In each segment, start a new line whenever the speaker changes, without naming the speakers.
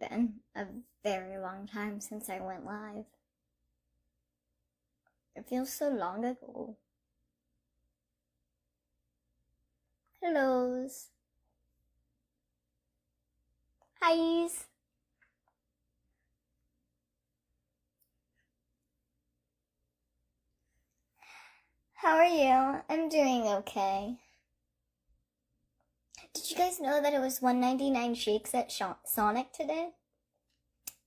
really been a very long time since I went live. It feels so long ago. Hellos. Hi's. How are you? I'm doing okay. Did you guys know that it was $1.99 shakes at Sonic today?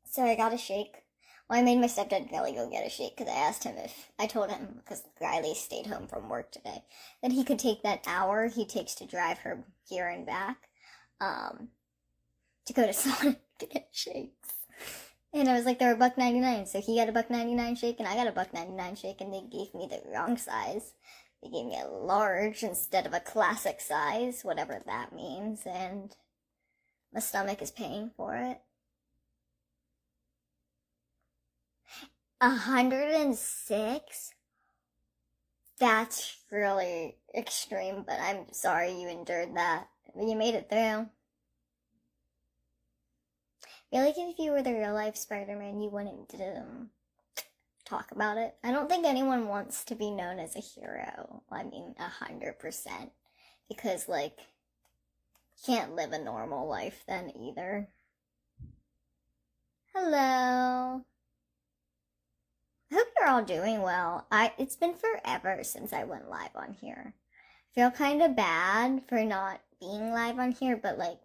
So I got a shake. Well, I made my stepdad Kelly go get a shake because I told him, because Riley stayed home from work today, that he could take that hour he takes to drive her here and back, to go to Sonic to get shakes. And I was like, they were $1.99, so he got a $1.99 shake and I got a $1.99 shake, and they gave me the wrong size. They gave me a large instead of a classic size, whatever that means, and my stomach is paying for it. 106? That's really extreme, but I'm sorry you endured that. But you made it through. I feel like if you were the real life Spider-Man, you wouldn't talk about it. I don't think anyone wants to be known as a hero. I mean, 100%. Because, like, you can't live a normal life then either. Hello. I hope you're all doing well. It's been forever since I went live on here. I feel kind of bad for not being live on here, but like,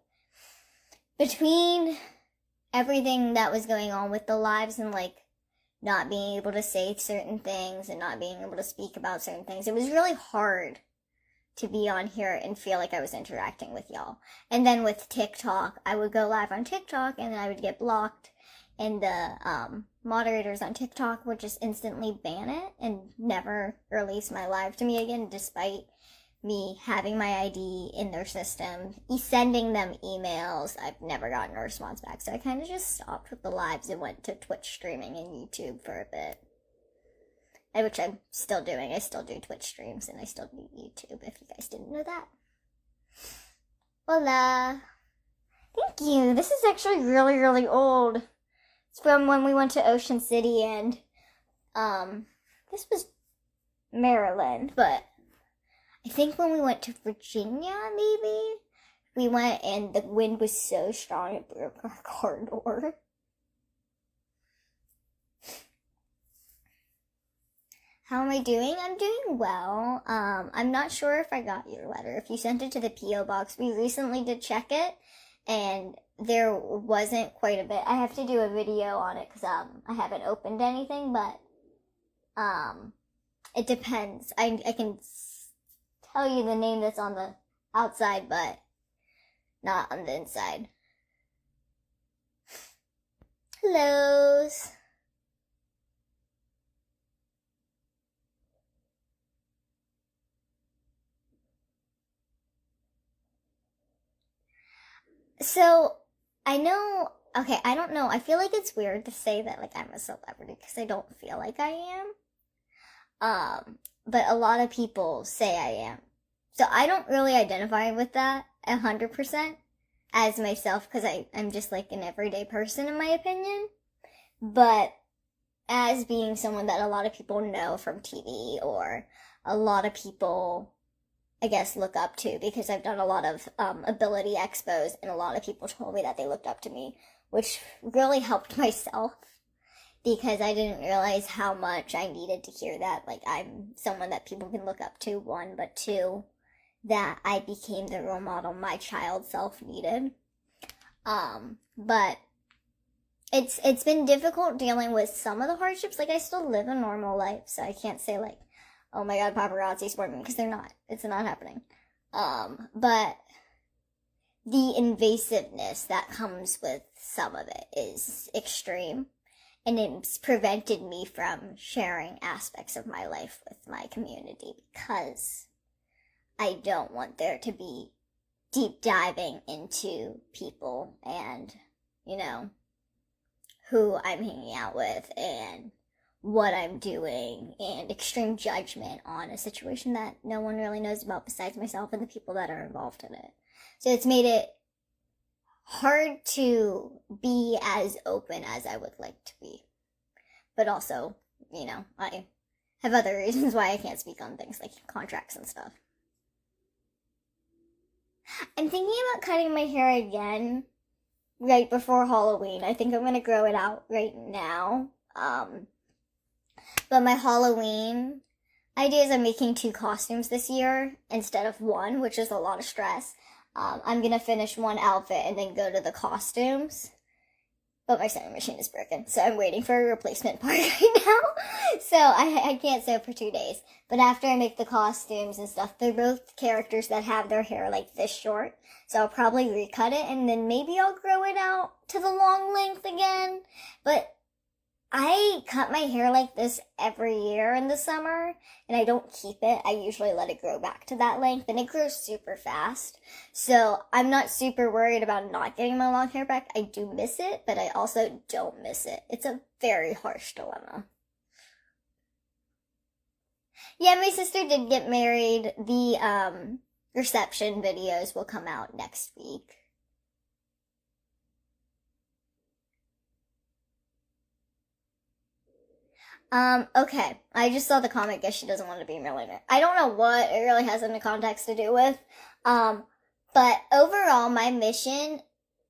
between everything that was going on with the lives and like not being able to say certain things and not being able to speak about certain things, it was really hard to be on here and feel like I was interacting with y'all. And then with TikTok, I would go live on TikTok and then I would get blocked, and the moderators on TikTok would just instantly ban it and never release my live to me again, despite me having my ID in their system, sending them emails. I've never gotten a response back, so I kind of just stopped with the lives and went to Twitch streaming and YouTube for a bit, which I'm still doing. I still do Twitch streams and I still do YouTube, if you guys didn't know that. Hola. Thank you. This is actually really, really old. It's from when we went to Ocean City, and this was Maryland, but I think when we went to Virginia, maybe, we went and the wind was so strong it broke our car door. How am I doing? I'm doing well. I'm not sure if I got your letter. If you sent it to the P.O. box, we recently did check it, and there wasn't quite a bit. I have to do a video on it because I haven't opened anything, but it depends. I can tell you the name that's on the outside, but not on the inside. Hellos. So, I don't know. I feel like it's weird to say that, like, I'm a celebrity because I don't feel like I am. But a lot of people say I am. So I don't really identify with that 100% as myself because I'm just like an everyday person in my opinion. But as being someone that a lot of people know from TV, or a lot of people, I guess, look up to, because I've done a lot of ability expos, and a lot of people told me that they looked up to me, which really helped myself, because I didn't realize how much I needed to hear that. Like, I'm someone that people can look up to, one, but two, that I became the role model my child self needed. But it's been difficult dealing with some of the hardships. Like, I still live a normal life, so I can't say, like, oh my god, paparazzi's for me, because they're not. It's not happening. But the invasiveness that comes with some of it is extreme, and it's prevented me from sharing aspects of my life with my community, because I don't want there to be deep diving into people and, you know, who I'm hanging out with and what I'm doing, and extreme judgment on a situation that no one really knows about besides myself and the people that are involved in it. So it's made it hard to be as open as I would like to be. But also, I have other reasons why I can't speak on things like contracts and stuff. I'm thinking about cutting my hair again right before Halloween. I think I'm going to grow it out right now. But my Halloween idea is I'm making 2 costumes this year instead of 1, which is a lot of stress. I'm going to finish 1 outfit and then go to the costumes. But my sewing machine is broken, so I'm waiting for a replacement part right now. So I can't sew for 2 days. But after I make the costumes and stuff, they're both characters that have their hair like this short. So I'll probably recut it, and then maybe I'll grow it out to the long length again. But I cut my hair like this every year in the summer, and I don't keep it. I usually let it grow back to that length, and it grows super fast. So I'm not super worried about not getting my long hair back. I do miss it, but I also don't miss it. It's a very harsh dilemma. Yeah, my sister did get married. The reception videos will come out next week. Okay. I just saw the comment, guess she doesn't want to be a millionaire. I don't know what it really has any context to do with. But overall, my mission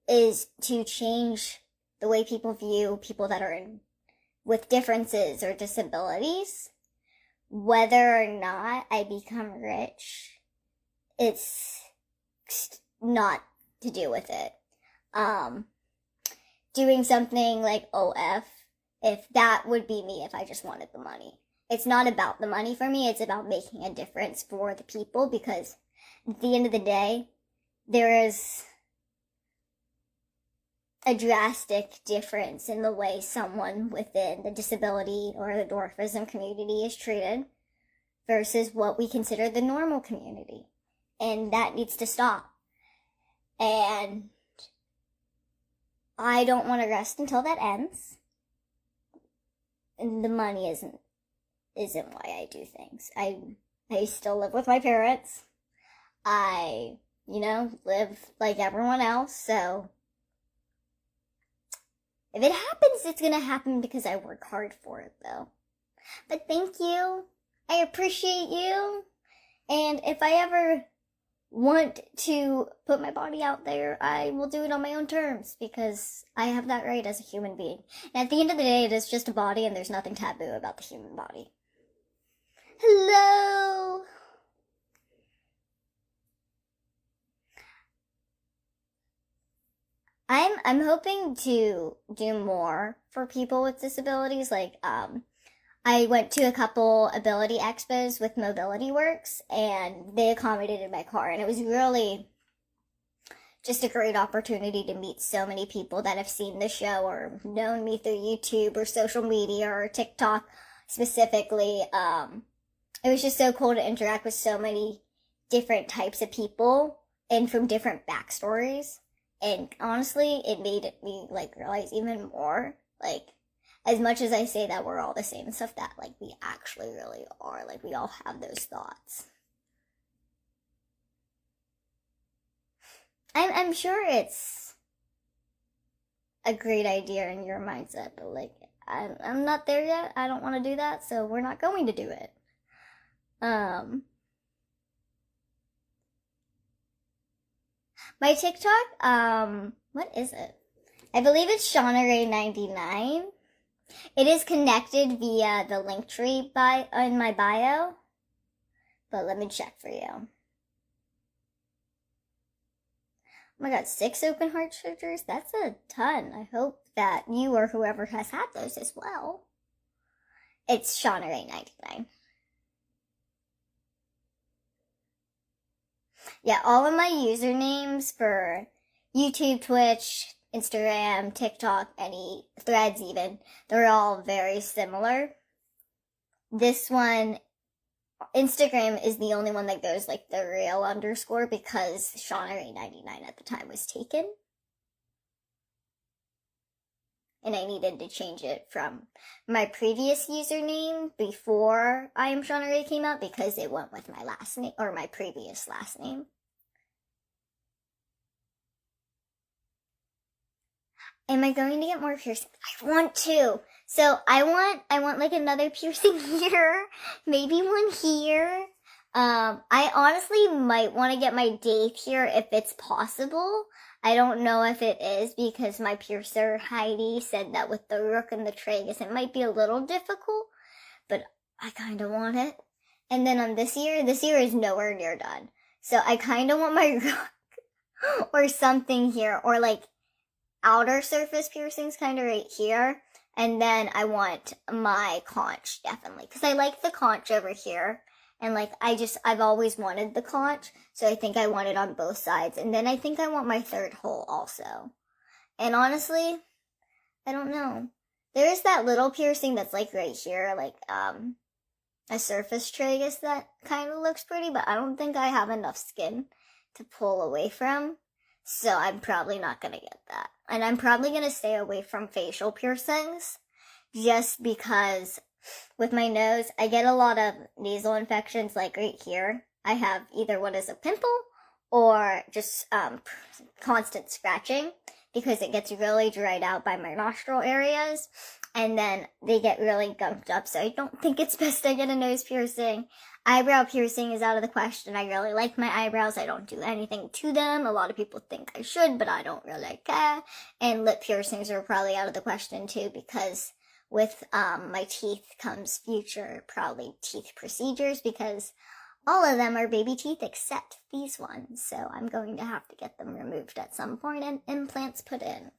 is to change the way people view people that are with differences or disabilities. Whether or not I become rich, it's not to do with it. Doing something like OF, if that would be me if I just wanted the money. It's not about the money for me, it's about making a difference for the people, because at the end of the day, there is a drastic difference in the way someone within the disability or the dwarfism community is treated versus what we consider the normal community. And that needs to stop. And I don't want to rest until that ends. And the money isn't why I do things. I still live with my parents. I, live like everyone else, so if it happens, it's gonna happen because I work hard for it, though. But thank you. I appreciate you. And if I ever want to put my body out there, I will do it on my own terms, because I have that right as a human being. And at the end of the day, it is just a body, and there's nothing taboo about the human body. Hello! I'm hoping to do more for people with disabilities. Like, I went to a couple ability expos with Mobility Works, and they accommodated my car, and it was really just a great opportunity to meet so many people that have seen the show or known me through YouTube or social media or TikTok specifically. It was just so cool to interact with so many different types of people and from different backstories. And honestly, it made me realize even more, as much as I say that we're all the same and stuff, that we actually really are. We all have those thoughts. I'm sure it's a great idea in your mindset, but I'm not there yet. I don't want to do that, so we're not going to do it. My TikTok, what is it? I believe it's Shauna Rae 99. It is connected via the link tree in my bio, but let me check for you. Oh my god, 6 open heart surgeries? That's a ton. I hope that you or whoever has had those as well. It's Shauna Rae 99. Yeah, all of my usernames for YouTube, Twitch, Instagram, TikTok, any threads even, they're all very similar. This one, Instagram is the only one that goes the real underscore, because Shauna Rae 99 at the time was taken. And I needed to change it from my previous username before I Am Shauna Rae came out, because it went with my last name, or my previous last name. Am I going to get more piercings? I want to. So I want like another piercing here, maybe one here. I honestly might want to get my date here if it's possible. I don't know if it is because my piercer Heidi said that with the rook and the tragus it might be a little difficult, but I kind of want it. And then on this year is nowhere near done. So I kind of want my rook or something here, or like outer surface piercings kind of right here. And then I want my conch, definitely. Because I like the conch over here. And like, I've always wanted the conch. So I think I want it on both sides. And then I think I want my third hole also. And honestly, I don't know. There is that little piercing that's like right here, like, a surface tragus that kind of looks pretty, but I don't think I have enough skin to pull away from. So I'm probably not gonna get that. And I'm probably gonna stay away from facial piercings just because with my nose, I get a lot of nasal infections like right here. I have either what is a pimple or just constant scratching because it gets really dried out by my nostril areas. And then they get really gunked up, so I don't think it's best I get a nose piercing. Eyebrow piercing is out of the question. I really like my eyebrows. I don't do anything to them. A lot of people think I should, but I don't really care. And lip piercings are probably out of the question too, because with my teeth comes future probably teeth procedures, because all of them are baby teeth except these ones. So I'm going to have to get them removed at some point and implants put in.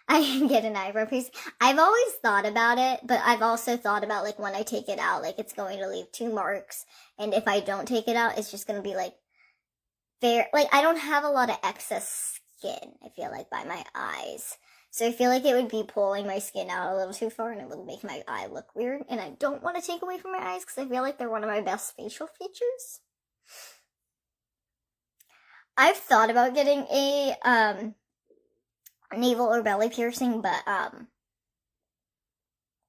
I can get an eyebrow piercing. I've always thought about it, but I've also thought about like when I take it out, like it's going to leave 2 marks. And if I don't take it out, it's just going to be like like I don't have a lot of excess skin, I feel like, by my eyes. So I feel like it would be pulling my skin out a little too far and it would make my eye look weird. And I don't want to take away from my eyes because I feel like they're one of my best facial features. I've thought about getting a, navel or belly piercing, but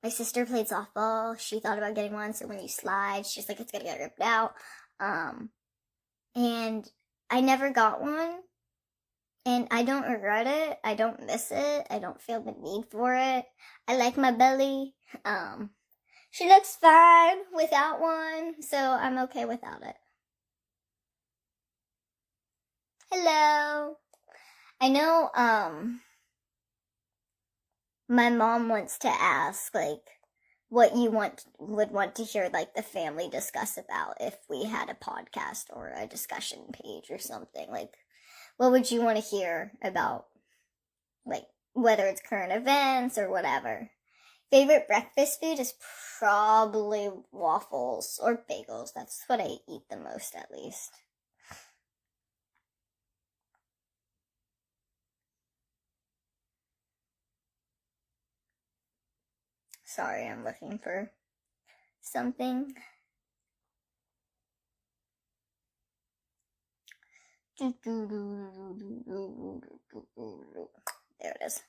my sister played softball. She thought about getting one, so when you slide, she's like, it's gonna get ripped out. And I never got one, and I don't regret it. I don't miss it. I don't feel the need for it. I like my belly. She looks fine without one, so I'm okay without it. Hello. I know, my mom wants to ask, like, what you would want to hear, like, the family discuss about if we had a podcast or a discussion page or something. Like, what would you want to hear about, like, whether it's current events or whatever. Favorite breakfast food is probably waffles or bagels. That's what I eat the most, at least. Sorry, I'm looking for something. There it is.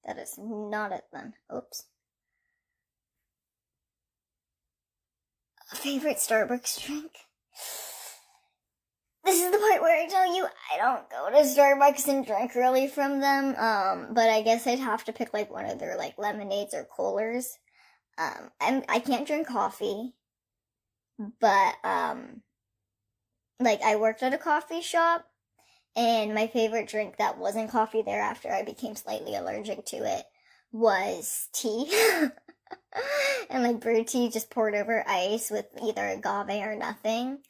That is not it then. Oops. A favorite Starbucks drink? This is the part where I tell you I don't go to Starbucks and drink really from them. But I guess I'd have to pick like one of their like lemonades or coolers. I can't drink coffee, but like I worked at a coffee shop, and my favorite drink that wasn't coffee there after I became slightly allergic to it was tea. And like brewed tea just poured over ice with either agave or nothing.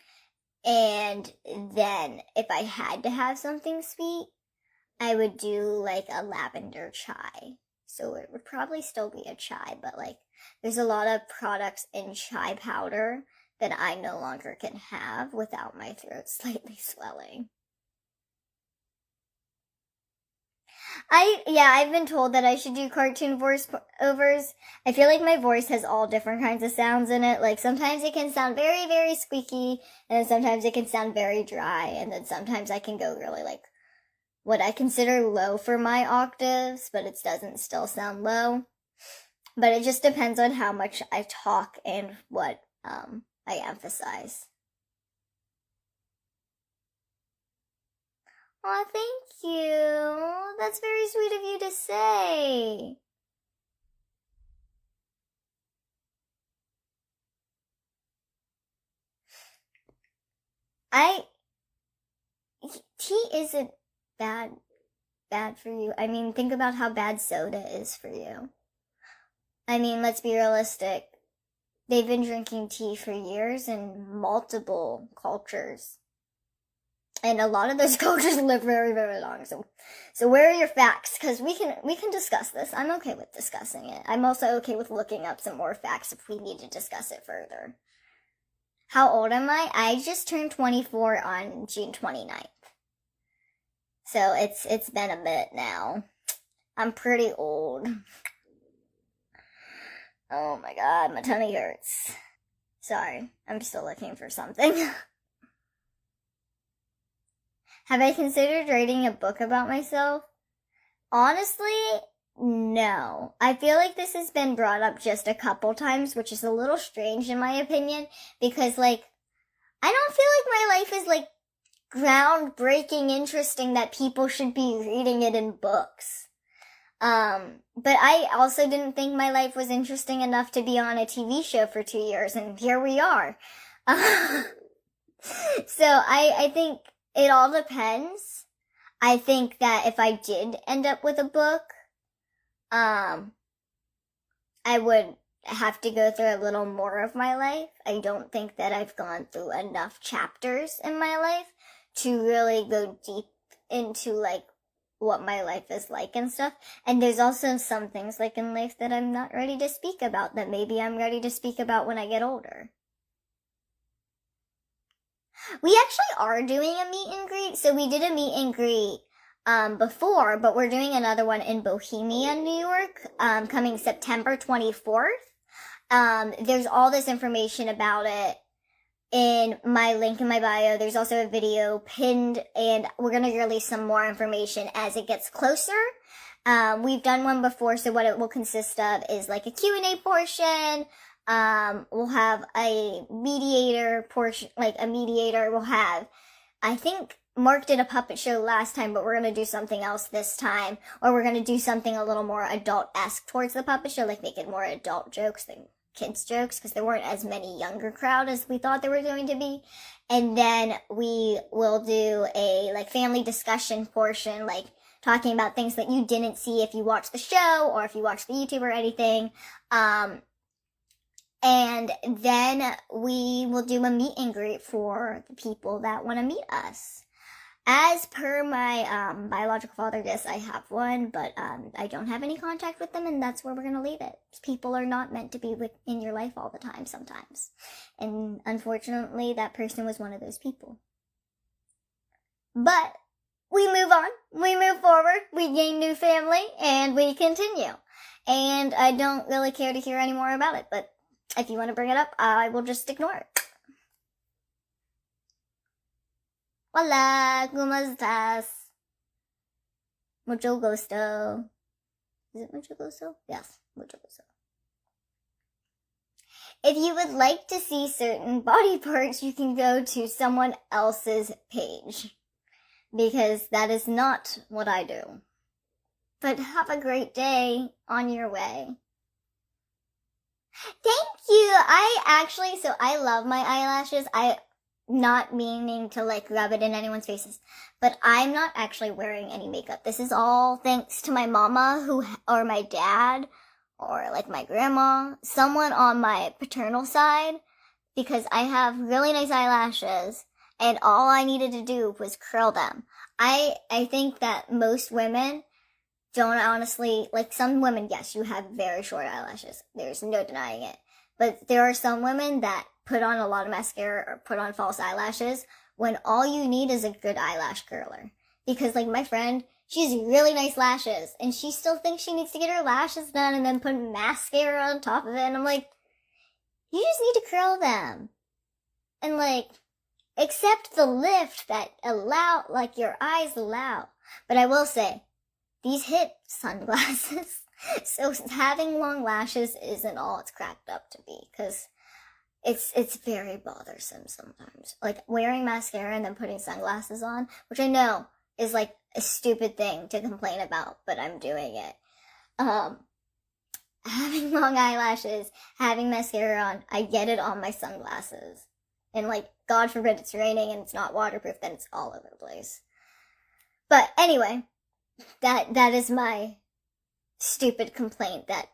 And then if I had to have something sweet, I would do like a lavender chai. So it would probably still be a chai, but like there's a lot of products in chai powder that I no longer can have without my throat slightly swelling. I've been told that I should do cartoon voiceovers. I feel like my voice has all different kinds of sounds in it. Like sometimes it can sound very, very squeaky, and then sometimes it can sound very dry, and then sometimes I can go really like what I consider low for my octaves, but it doesn't still sound low. But it just depends on how much I talk and what I emphasize. Aw, thank you. That's very sweet of you to say. Tea isn't bad for you. I mean, think about how bad soda is for you. I mean, let's be realistic. They've been drinking tea for years in multiple cultures. And a lot of those cultures live very, very long. So where are your facts? Because we can discuss this. I'm okay with discussing it. I'm also okay with looking up some more facts if we need to discuss it further. How old am I? I just turned 24 on June 29th. So it's been a bit now. I'm pretty old. Oh my god, my tummy hurts. Sorry, I'm still looking for something. Have I considered writing a book about myself? Honestly, no. I feel like this has been brought up just a couple times, which is a little strange in my opinion, because I don't feel like my life is groundbreaking interesting that people should be reading it in books. But I also didn't think my life was interesting enough to be on a TV show for 2 years, and here we are. So I think it all depends. I think that if I did end up with a book, I would have to go through a little more of my life. I don't think that I've gone through enough chapters in my life to really go deep into what my life is like and stuff. And there's also some things in life that I'm not ready to speak about that maybe I'm ready to speak about when I get older. We actually are doing a meet and greet. So we did a meet and greet before, but we're doing another one in Bohemia, New York, coming September 24th. There's all this information about it in my link in my bio. There's also a video pinned, and we're going to release some more information as it gets closer. We've done one before, so what it will consist of is a Q&A portion. We'll have a mediator portion, a mediator. We'll have, I think Mark did a puppet show last time, but we're going to do something else this time, or we're going to do something a little more adult-esque towards the puppet show, make it more adult jokes than kids jokes, because there weren't as many younger crowd as we thought there were going to be. And then we will do a family discussion portion, talking about things that you didn't see if you watched the show or if you watched the YouTube or anything. And then we will do a meet and greet for the people that want to meet us. As per my biological father, yes, I have one, but I don't have any contact with them, and that's where we're going to leave it. People are not meant to be in your life all the time sometimes. And unfortunately, that person was one of those people. But we move on, we move forward, we gain new family, and we continue. And I don't really care to hear any more about it, but if you want to bring it up, I will just ignore it. Hola, ¿cómo estás? Mucho gusto. Is it mucho gusto? Yes, mucho gusto. If you would like to see certain body parts, you can go to someone else's page, because that is not what I do. But have a great day on your way. Thank you! I love my eyelashes. Not meaning to rub it in anyone's faces, but I'm not actually wearing any makeup. This is all thanks to my mama or my dad, or my grandma, someone on my paternal side, because I have really nice eyelashes, and all I needed to do was curl them. I think that most women don't honestly, some women, yes, you have very short eyelashes. There's no denying it. But there are some women that put on a lot of mascara or put on false eyelashes when all you need is a good eyelash curler. Because my friend, she has really nice lashes, and she still thinks she needs to get her lashes done and then put mascara on top of it. And I'm you just need to curl them. And accept the lift that your eyes allow. But I will say, these hip sunglasses, so having long lashes isn't all it's cracked up to be, because it's very bothersome sometimes. Wearing mascara and then putting sunglasses on, which I know is like a stupid thing to complain about, but I'm doing it. Having long eyelashes, having mascara on, I get it on my sunglasses. And like, God forbid it's raining and it's not waterproof, then it's all over the place. But anyway, that is my stupid complaint that,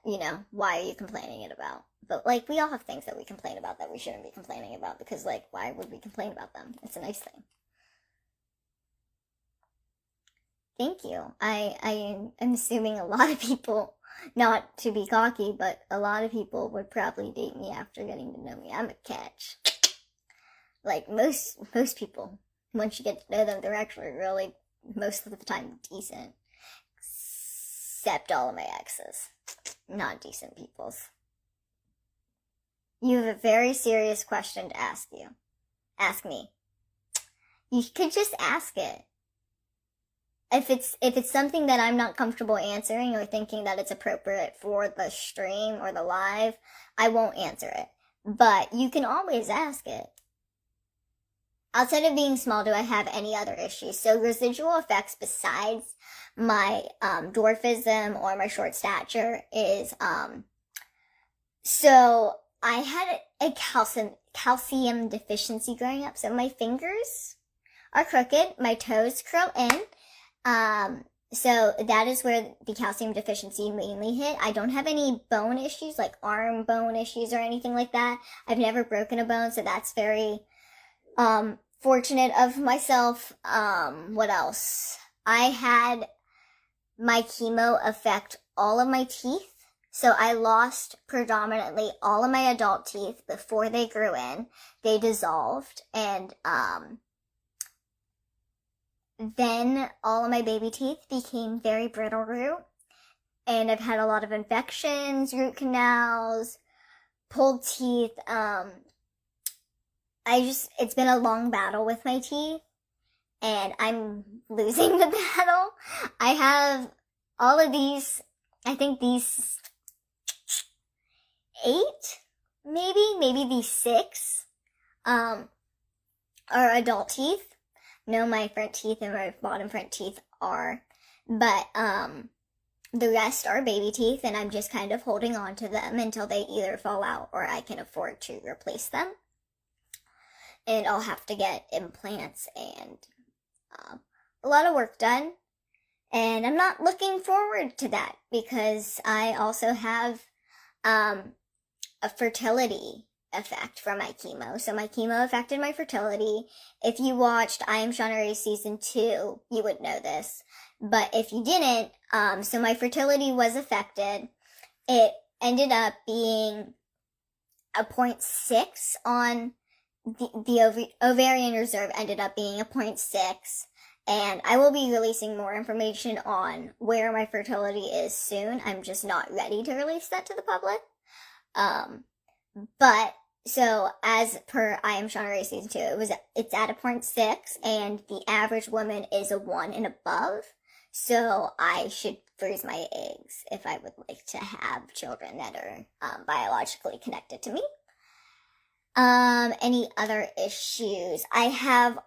why are you complaining it about? But like, we all have things that we complain about that we shouldn't be complaining about, because like, why would we complain about them? It's a nice thing. Thank you. I am assuming a lot of people, not to be cocky, but a lot of people would probably date me after getting to know me. I'm a catch. Like most people, once you get to know them, they're actually really, most of the time, decent. Except all of my exes. Not decent peoples. You have a very serious question to ask you. Ask me. You could just ask it. If it's something that I'm not comfortable answering or thinking that it's appropriate for the stream or the live, I won't answer it. But you can always ask it. Outside of being small, do I have any other issues? So residual effects besides my dwarfism or my short stature is, so I had a calcium deficiency growing up. So my fingers are crooked, my toes curl in. So that is where the calcium deficiency mainly hit. I don't have any bone issues, like arm bone issues or anything like that. I've never broken a bone, so that's very, fortunate of myself. What else? I had my chemo affect all of my teeth. So I lost predominantly all of my adult teeth before they grew in. They dissolved, and, then all of my baby teeth became very brittle root, and I've had a lot of infections, root canals, pulled teeth. It's been a long battle with my teeth, and I'm losing the battle. I have all of these, I think these 8, maybe these 6, are adult teeth. No, my front teeth and my bottom front teeth are, but, the rest are baby teeth, and I'm just kind of holding on to them until they either fall out or I can afford to replace them. And I'll have to get implants and, a lot of work done. And I'm not looking forward to that because I also have, a fertility effect from my chemo. So my chemo affected my fertility. If you watched I Am Shauna Rae season 2, you would know this. But if you didn't, so my fertility was affected. It ended up being a 0.6 on the ovarian reserve ended up being a 0.6. And I will be releasing more information on where my fertility is soon. I'm just not ready to release that to the public. But so as per I Am Shauna Rae season 2, it's at a 0.6, and the average woman is a 1 and above. So I should freeze my eggs if I would like to have children that are biologically connected to me. Any other issues? I have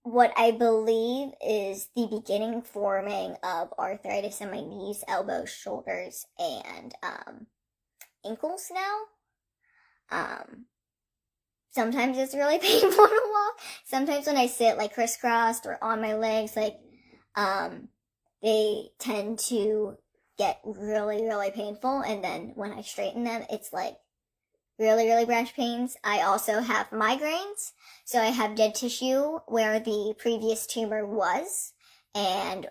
what I believe is the beginning forming of arthritis in my knees, elbows, shoulders, and ankles now. Sometimes it's really painful to walk. Sometimes when I sit like crisscrossed or on my legs, like, they tend to get really, really painful. And then when I straighten them, it's like really, really bad pains. I also have migraines. So I have dead tissue where the previous tumor was. And,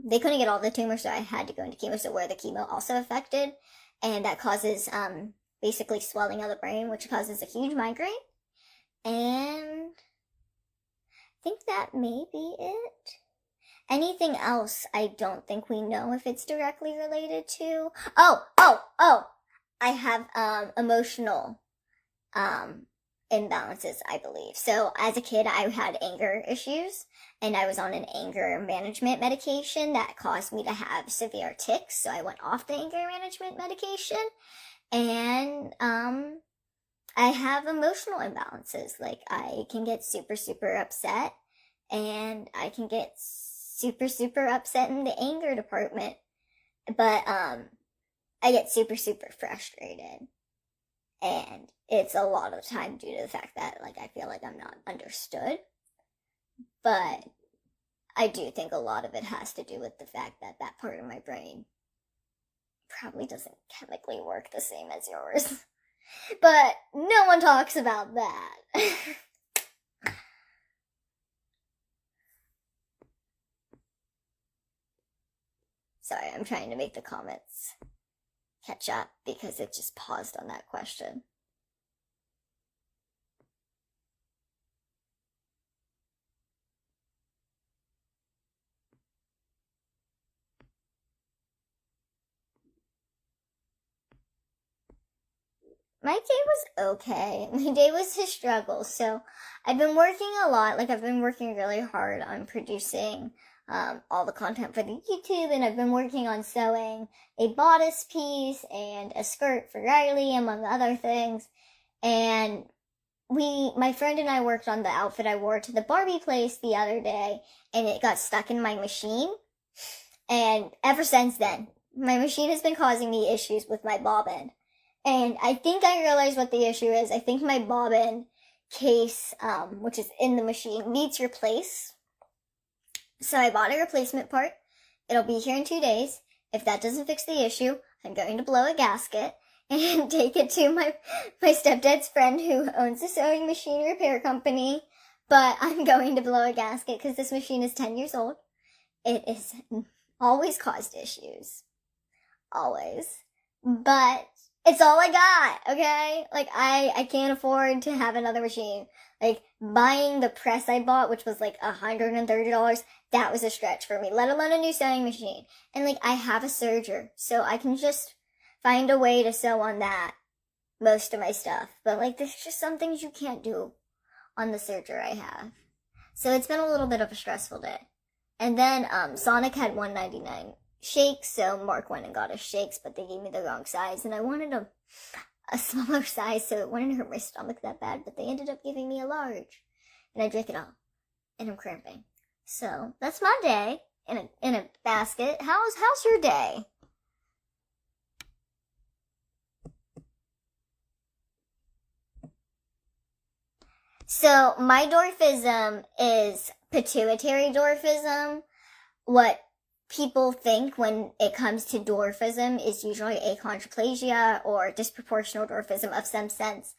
they couldn't get all the tumor, so I had to go into chemo. So where the chemo also affected. And that causes, basically swelling of the brain, which causes a huge migraine. And I think that may be it. Anything else, I don't think we know if it's directly related to. Oh! I have, emotional, imbalances, I believe. So as a kid, I had anger issues, and I was on an anger management medication that caused me to have severe tics. So I went off the anger management medication. And, I have emotional imbalances. Like, I can get super, super upset, and I can get super, super upset in the anger department. But, I get super, super frustrated. And it's a lot of time due to the fact that, like, I feel like I'm not understood. But I do think a lot of it has to do with the fact that that part of my brain probably doesn't chemically work the same as yours. But no one talks about that. Sorry, I'm trying to make the comments catch up because it just paused on that question. My day was okay. My day was a struggle. So I've been working a lot. Like, I've been working really hard on producing all the content for the YouTube, and I've been working on sewing a bodice piece and a skirt for Riley, among other things. And my friend and I worked on the outfit I wore to the Barbie place the other day, and it got stuck in my machine. And ever since then, my machine has been causing me issues with my bobbin. And I think I realized what the issue is. I think my bobbin case, which is in the machine, needs replaced. So I bought a replacement part. It'll be here in 2 days. If that doesn't fix the issue, I'm going to blow a gasket and take it to my stepdad's friend who owns a sewing machine repair company. But I'm going to blow a gasket because this machine is 10 years old. It has always caused issues. Always. But it's all I got, okay? Like, I can't afford to have another machine. Like, buying the press I bought, which was like $130, that was a stretch for me, let alone a new sewing machine. And, like, I have a serger, so I can just find a way to sew on that most of my stuff. But, like, there's just some things you can't do on the serger I have. So it's been a little bit of a stressful day. And then, Sonic had $1.99 shakes, so Mark went and got us shakes, but they gave me the wrong size, and I wanted a smaller size, so it wouldn't hurt my stomach that bad, but they ended up giving me a large, and I drank it all, and I'm cramping. So that's my day in a basket. How's your day? So my dwarfism is pituitary dwarfism. What people think when it comes to dwarfism is usually achondroplasia or disproportional dwarfism of some sense.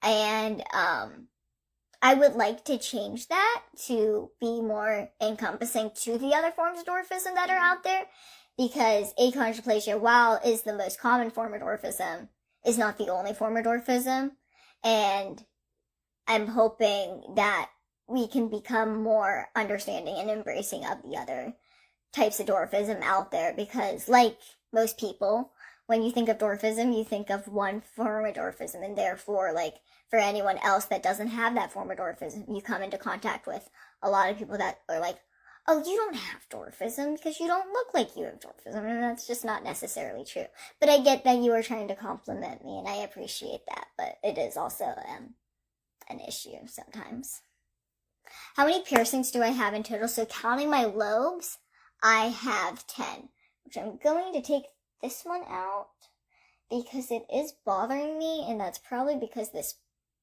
And I would like to change that to be more encompassing to the other forms of dwarfism that are out there, because achondroplasia, while is the most common form of dwarfism, is not the only form of dwarfism. And I'm hoping that we can become more understanding and embracing of the other types of dwarfism out there, because like most people, when you think of dwarfism, you think of one form of dwarfism, and therefore, like, for anyone else that doesn't have that form of dwarfism, you come into contact with a lot of people that are like, oh, you don't have dwarfism because you don't look like you have dwarfism, and that's just not necessarily true. But I get that you are trying to compliment me, and I appreciate that, but it is also an issue sometimes. How many piercings do I have in total? So counting my lobes, I have 10, which I'm going to take this one out because it is bothering me, and that's probably because this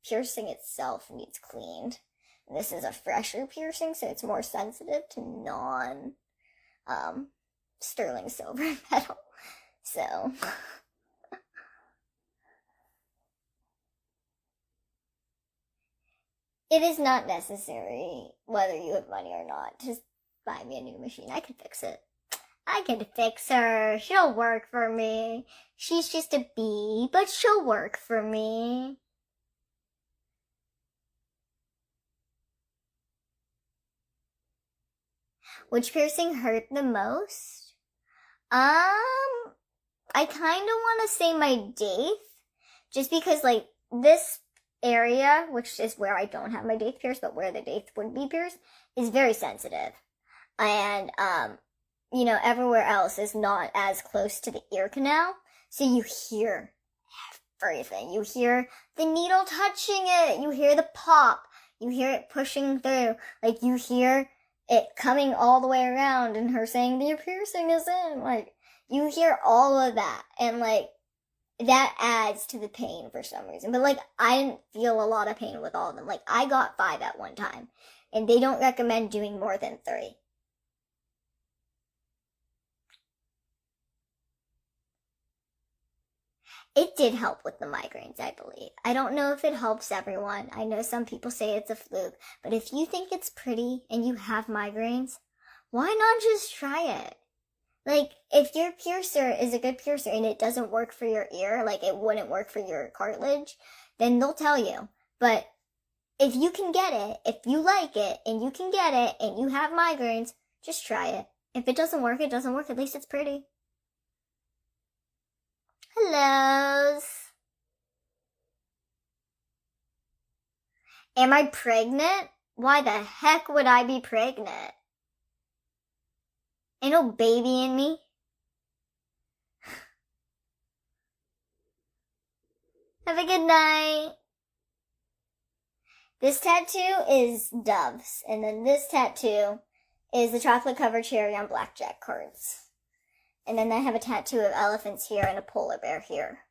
piercing itself needs cleaned. And this is a fresher piercing, so it's more sensitive to sterling silver metal. So it is not necessary, whether you have money or not, to buy me a new machine. I can fix it. I can fix her. She'll work for me. She's just a bee, but she'll work for me. Which piercing hurt the most? I kind of want to say my daith, just because, like, this area, which is where I don't have my daith pierced, but where the daith would be pierced, is very sensitive. And, everywhere else is not as close to the ear canal, so you hear everything. You hear the needle touching it, you hear the pop, you hear it pushing through, like, you hear it coming all the way around and her saying, your piercing is in. Like, you hear all of that, and, like, that adds to the pain for some reason. But, like, I didn't feel a lot of pain with all of them. Like, I got 5 at one time, and they don't recommend doing more than 3. It did help with the migraines, I believe. I don't know if it helps everyone. I know some people say it's a fluke, but if you think it's pretty and you have migraines, why not just try it? Like, if your piercer is a good piercer and it doesn't work for your ear, like it wouldn't work for your cartilage, then they'll tell you. But if you can get it, if you like it, and you can get it, and you have migraines, just try it. If it doesn't work, it doesn't work. At least it's pretty. Hellos. Am I pregnant? Why the heck would I be pregnant? Ain't no baby in me. Have a good night. This tattoo is doves, and then this tattoo is the chocolate covered cherry on blackjack cards. And then I have a tattoo of elephants here and a polar bear here.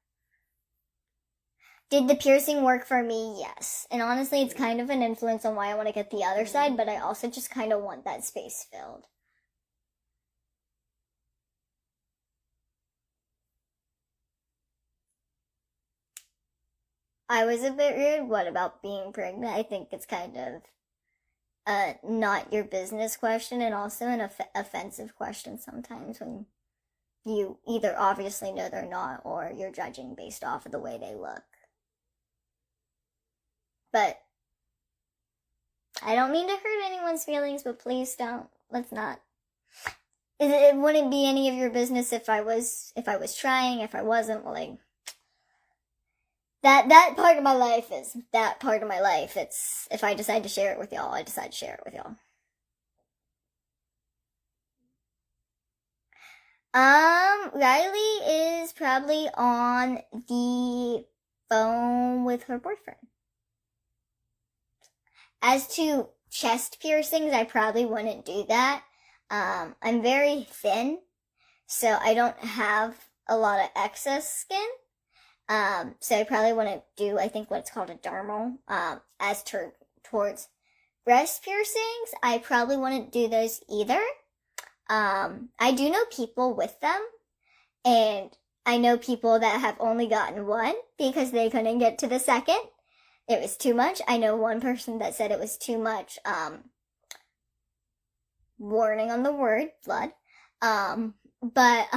Did the piercing work for me? Yes. And honestly, it's kind of an influence on why I want to get the other side, but I also just kind of want that space filled. I was a bit rude. What about being pregnant? I think it's kind of not your business question, and also an offensive question sometimes when you either obviously know they're not, or you're judging based off of the way they look. But I don't mean to hurt anyone's feelings, but please don't. Let's not. It wouldn't be any of your business if I was trying. If I wasn't, well, like, that part of my life is that part of my life. It's, if I decide to share it with y'all, I decide to share it with y'all. Riley is probably on the phone with her boyfriend. As to chest piercings, I probably wouldn't do that. I'm very thin, so I don't have a lot of excess skin. So I probably wouldn't do, I think, what's called a dermal. As towards breast piercings, I probably wouldn't do those either. I do know people with them, and I know people that have only gotten one because they couldn't get to the second. It was too much. I know one person that said it was too much, warning on the word, blood. But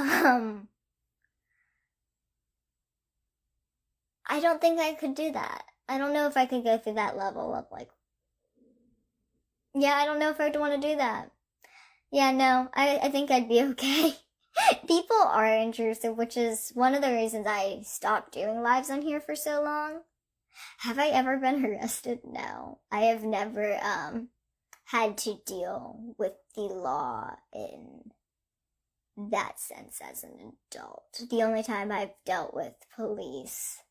I don't think I could do that. I don't know if I could go through that level of, like, yeah, I don't know if I'd want to do that. Yeah, no, I think I'd be okay. People are intrusive, which is one of the reasons I stopped doing lives on here for so long. Have I ever been arrested? No. I have never, had to deal with the law in that sense as an adult. The only time I've dealt with police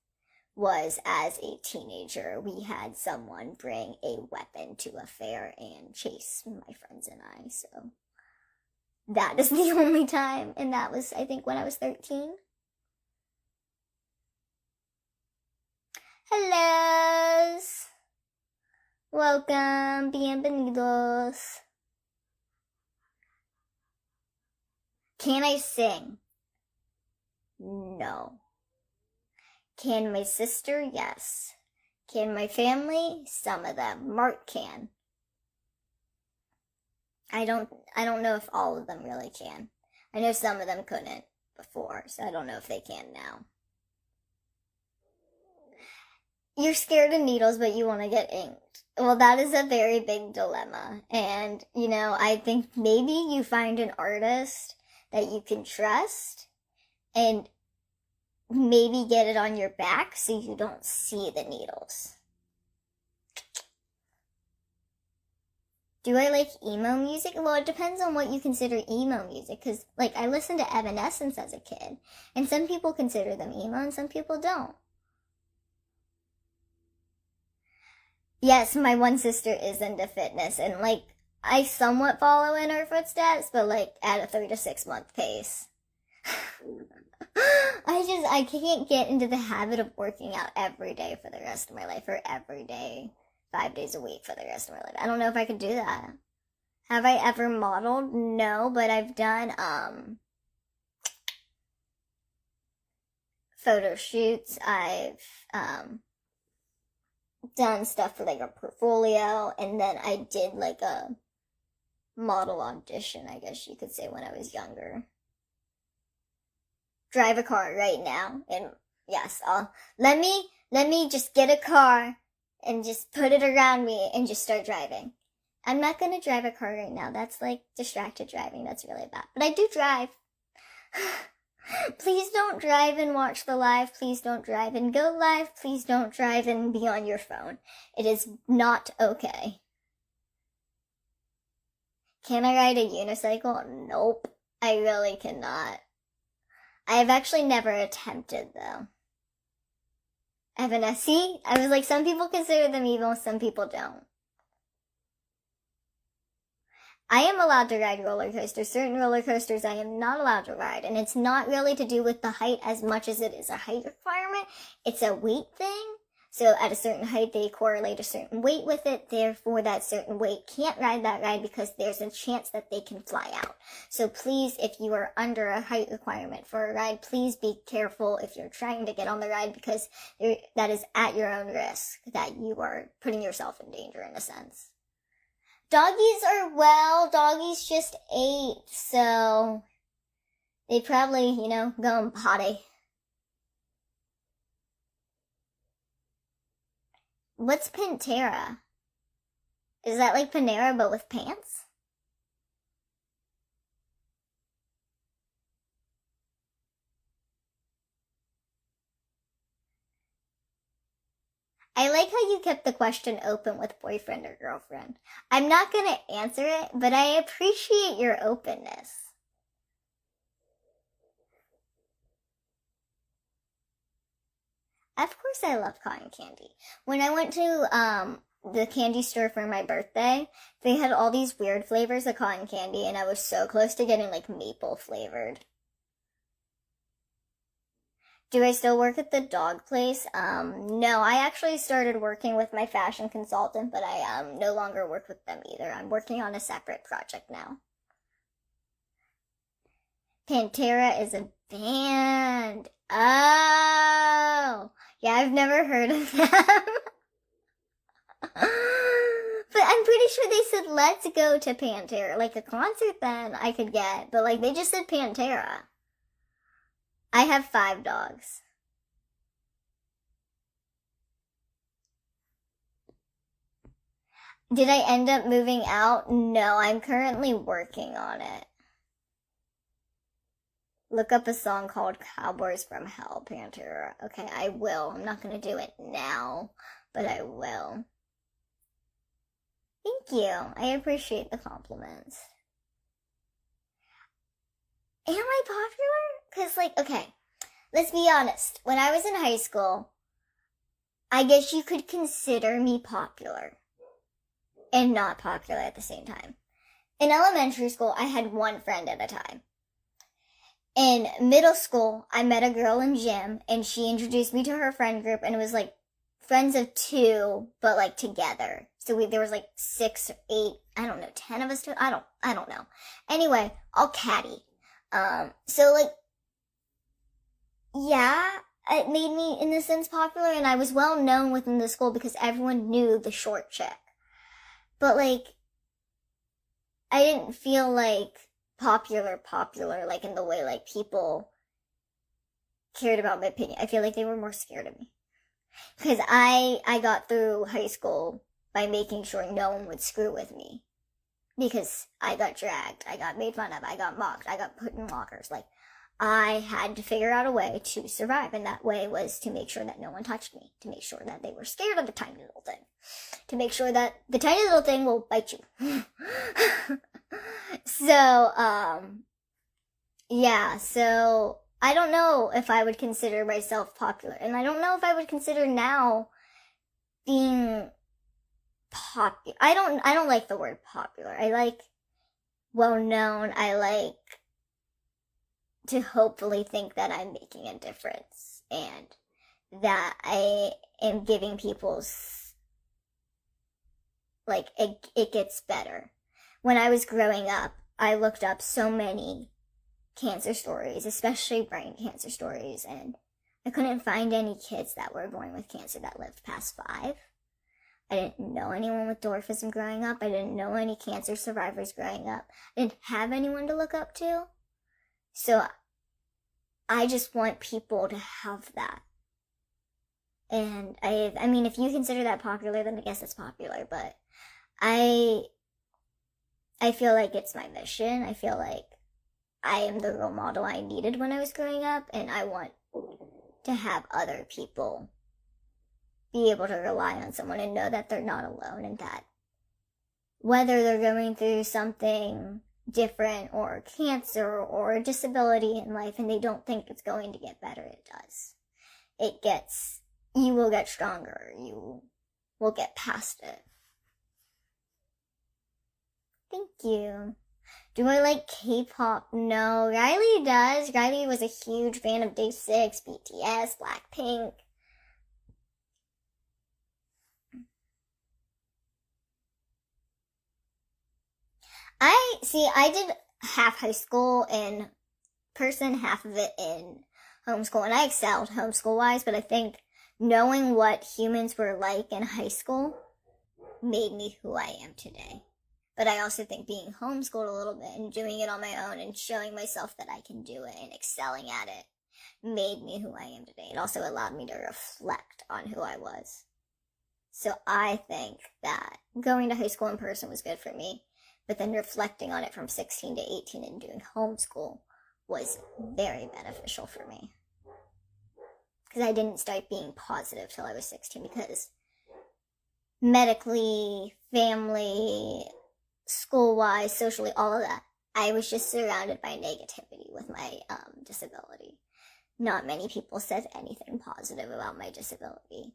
was as a teenager. We had someone bring a weapon to a fair and chase my friends and I, so that is the only time, and that was, I think, when I was 13. Hellos! Welcome, bienvenidos. Can I sing? No. Can my sister? Yes. Can my family? Some of them. Mark can. I don't know if all of them really can. I know some of them couldn't before, so I don't know if they can now. You're scared of needles, but you want to get inked. Well, that is a very big dilemma. And, you know, I think maybe you find an artist that you can trust and maybe get it on your back so you don't see the needles. Do I like emo music? Well, it depends on what you consider emo music, because, like, I listened to Evanescence as a kid, and some people consider them emo and some people don't. Yes, my one sister is into fitness, and, like, I somewhat follow in her footsteps, but like at a 3 to 6 month pace. I can't get into the habit of working out every day for the rest of my life, or every day, 5 days a week for the rest of my life. I don't know if I could do that. Have I ever modeled? No, but I've done, photo shoots. I've, done stuff for like a portfolio, and then I did like a model audition, I guess you could say, when I was younger. Drive a car right now, and yes, let me just get a car and just put it around me and just start driving. I'm not gonna drive a car right now. That's like distracted driving. That's really bad. But I do drive. Please don't drive and watch the live. Please don't drive and go live. Please don't drive and be on your phone. It is not okay. Can I ride a unicycle? Nope. I really cannot. I have actually never attempted, though. See? I was like, some people consider them evil, some people don't. I am allowed to ride roller coasters. Certain roller coasters I am not allowed to ride. And it's not really to do with the height as much as it is a height requirement. It's a weight thing. So at a certain height, they correlate a certain weight with it. Therefore, that certain weight can't ride that ride because there's a chance that they can fly out. So please, if you are under a height requirement for a ride, please be careful if you're trying to get on the ride, because that is at your own risk, that you are putting yourself in danger in a sense. Doggies are well. Doggies just ate, so they probably, going potty. What's Pantera? Is that like Panera but with pants? I like how you kept the question open with boyfriend or girlfriend. I'm not gonna answer it, but I appreciate your openness. Of course I love cotton candy. When I went to, the candy store for my birthday, they had all these weird flavors of cotton candy, and I was so close to getting like maple flavored. Do I still work at the dog place? No, I actually started working with my fashion consultant, but I no longer work with them either. I'm working on a separate project now. Pantera is a band. Oh, yeah, I've never heard of them. But I'm pretty sure they said let's go to Pantera. Like a concert then I could get, but like they just said Pantera. I have 5 dogs. Did I end up moving out? No, I'm currently working on it. Look up a song called Cowboys from Hell, Pantera. Okay, I will. I'm not gonna do it now, but I will. Thank you. I appreciate the compliments. Am I popular? Because, okay, let's be honest. When I was in high school, I guess you could consider me popular and not popular at the same time. In elementary school, I had one friend at a time. In middle school, I met a girl in gym, and she introduced me to her friend group, and it was friends of 2, but together. So there was 6 or 8, I don't know, 10 of us. I don't know. Anyway, all catty. Yeah, it made me, in a sense, popular, and I was well known within the school because everyone knew the short chick. But, I didn't feel, popular, in the way, people cared about my opinion. I feel like they were more scared of me. Because I got through high school by making sure no one would screw with me. Because I got dragged, I got made fun of, I got mocked, I got put in lockers. I had to figure out a way to survive, and that way was to make sure that no one touched me, to make sure that they were scared of the tiny little thing, to make sure that the tiny little thing will bite you. So I don't know if I would consider myself popular, and I don't know if I would consider now being popular. I don't like the word popular. I like well known. I like to hopefully think that I'm making a difference and that I am giving people's, like, it gets better. When I was growing up, I looked up so many cancer stories, especially brain cancer stories, and I couldn't find any kids that were born with cancer that lived past 5. I didn't know anyone with dwarfism growing up. I didn't know any cancer survivors growing up. I didn't have anyone to look up to. So I just want people to have that. And I mean, if you consider that popular, then I guess it's popular, but I feel like it's my mission. I feel like I am the role model I needed when I was growing up, and I want to have other people be able to rely on someone and know that they're not alone, and that whether they're going through something different or cancer or a disability in life and they don't think it's going to get better, it does. You will get stronger. You will get past it. Thank you. Do I like K-pop? No. Riley does. Riley was a huge fan of Day 6, BTS, Blackpink. I did half high school in person, half of it in homeschool, and I excelled homeschool-wise, but I think knowing what humans were like in high school made me who I am today. But I also think being homeschooled a little bit and doing it on my own and showing myself that I can do it and excelling at it made me who I am today. It also allowed me to reflect on who I was. So I think that going to high school in person was good for me, but then reflecting on it from 16 to 18 and doing homeschool was very beneficial for me. Because I didn't start being positive till I was 16, because medically, family, school-wise, socially, all of that, I was just surrounded by negativity with my disability. Not many people said anything positive about my disability.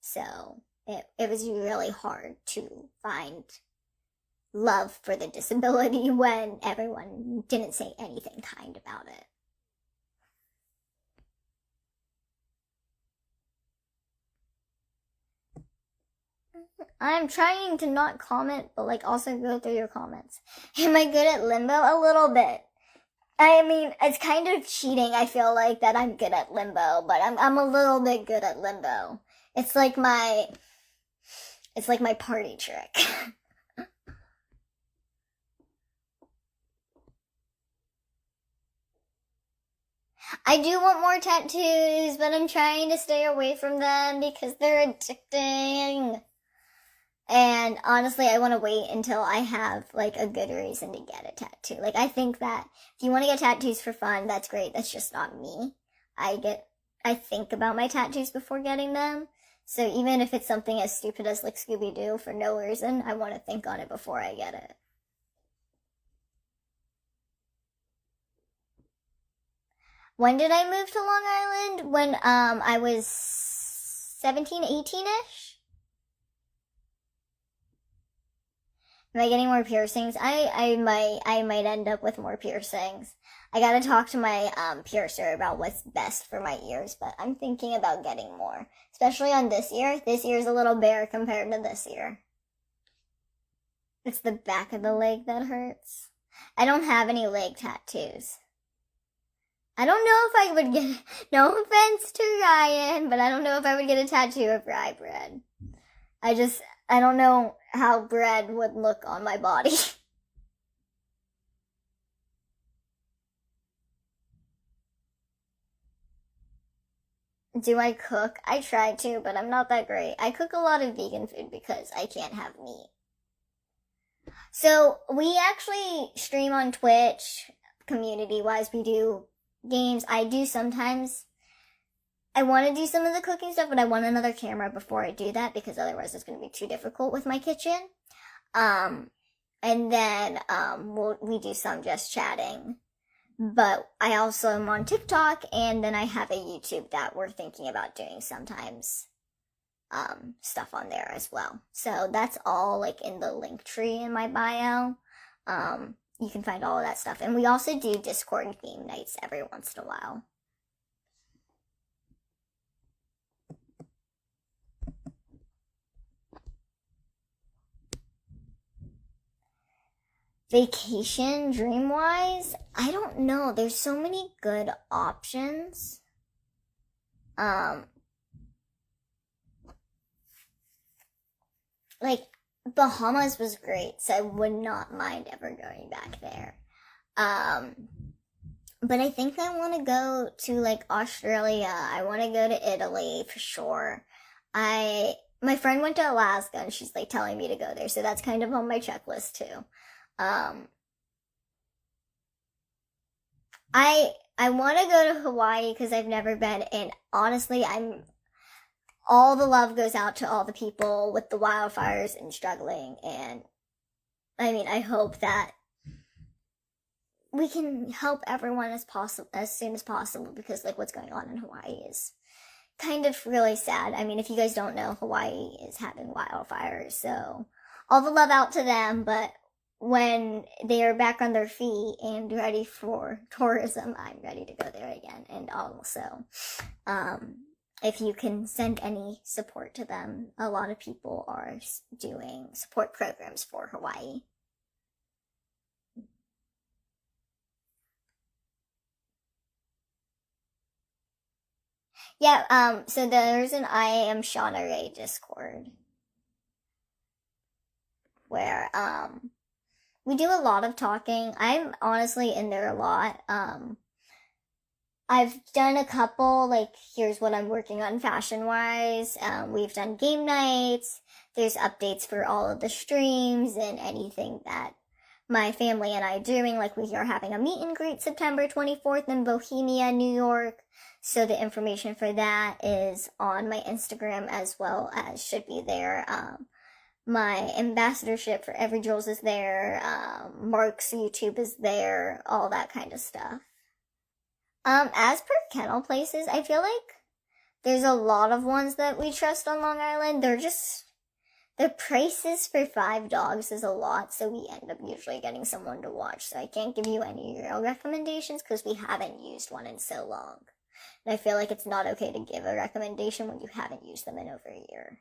So it was really hard to find love for the disability when everyone didn't say anything kind about it. I'm trying to not comment, but like also go through your comments. Am I good at limbo? A little bit. I mean, it's kind of cheating, I feel like, that I'm good at limbo, but I'm a little bit good at limbo. It's like my party trick. I do want more tattoos, but I'm trying to stay away from them because they're addicting. And honestly, I want to wait until I have, like, a good reason to get a tattoo. Like, I think that if you want to get tattoos for fun, that's great. That's just not me. I think about my tattoos before getting them. So even if it's something as stupid as, like, Scooby-Doo for no reason, I want to think on it before I get it. When did I move to Long Island? When, I was 17, 18-ish? Am I getting more piercings? I might end up with more piercings. I gotta talk to my piercer about what's best for my ears, but I'm thinking about getting more. Especially on this ear. This ear's a little bare compared to this ear. It's the back of the leg that hurts. I don't have any leg tattoos. I don't know if I would get, no offense to Ryan, but I don't know if I would get a tattoo of rye bread. I don't know how bread would look on my body. Do I cook? I try to, but I'm not that great. I cook a lot of vegan food because I can't have meat. So, we actually stream on Twitch, community-wise. We do games. I do sometimes. I want to do some of the cooking stuff, but I want another camera before I do that because otherwise it's going to be too difficult with my kitchen. And then we do some just chatting. But I also am on TikTok, and then I have a YouTube that we're thinking about doing sometimes. stuff on there as well. So that's all like in the link tree in my bio. You can find all of that stuff. And we also do Discord theme nights every once in a while. Vacation, dream-wise, I don't know. There's so many good options. Like, Bahamas was great, so I would not mind ever going back there. But I think I want to go to, like, Australia. I want to go to Italy for sure. My friend went to Alaska, and she's, like, telling me to go there, so that's kind of on my checklist, too. I want to go to Hawaii because I've never been, and honestly, all the love goes out to all the people with the wildfires and struggling, and I mean, I hope that we can help everyone as soon as possible, because like what's going on in Hawaii is kind of really sad. I mean, if you guys don't know, Hawaii is having wildfires, so all the love out to them, but when they are back on their feet and ready for tourism, I'm ready to go there again. And also, if you can send any support to them, a lot of people are doing support programs for Hawaii. Yeah, so there's an I Am Shauna Rae Discord where, we do a lot of talking. I'm honestly in there a lot. I've done a couple, like, here's what I'm working on fashion-wise. We've done game nights. There's updates for all of the streams and anything that my family and I are doing. Like, we are having a meet and greet September 24th in Bohemia, New York. So the information for that is on my Instagram, as well as should be there. My ambassadorship for Every Jules is there. Mark's YouTube is there. All that kind of stuff. As per kennel places, I feel like there's a lot of ones that we trust on Long Island. The prices for 5 dogs is a lot, so we end up usually getting someone to watch. So I can't give you any real recommendations because we haven't used one in so long. And I feel like it's not okay to give a recommendation when you haven't used them in over a year.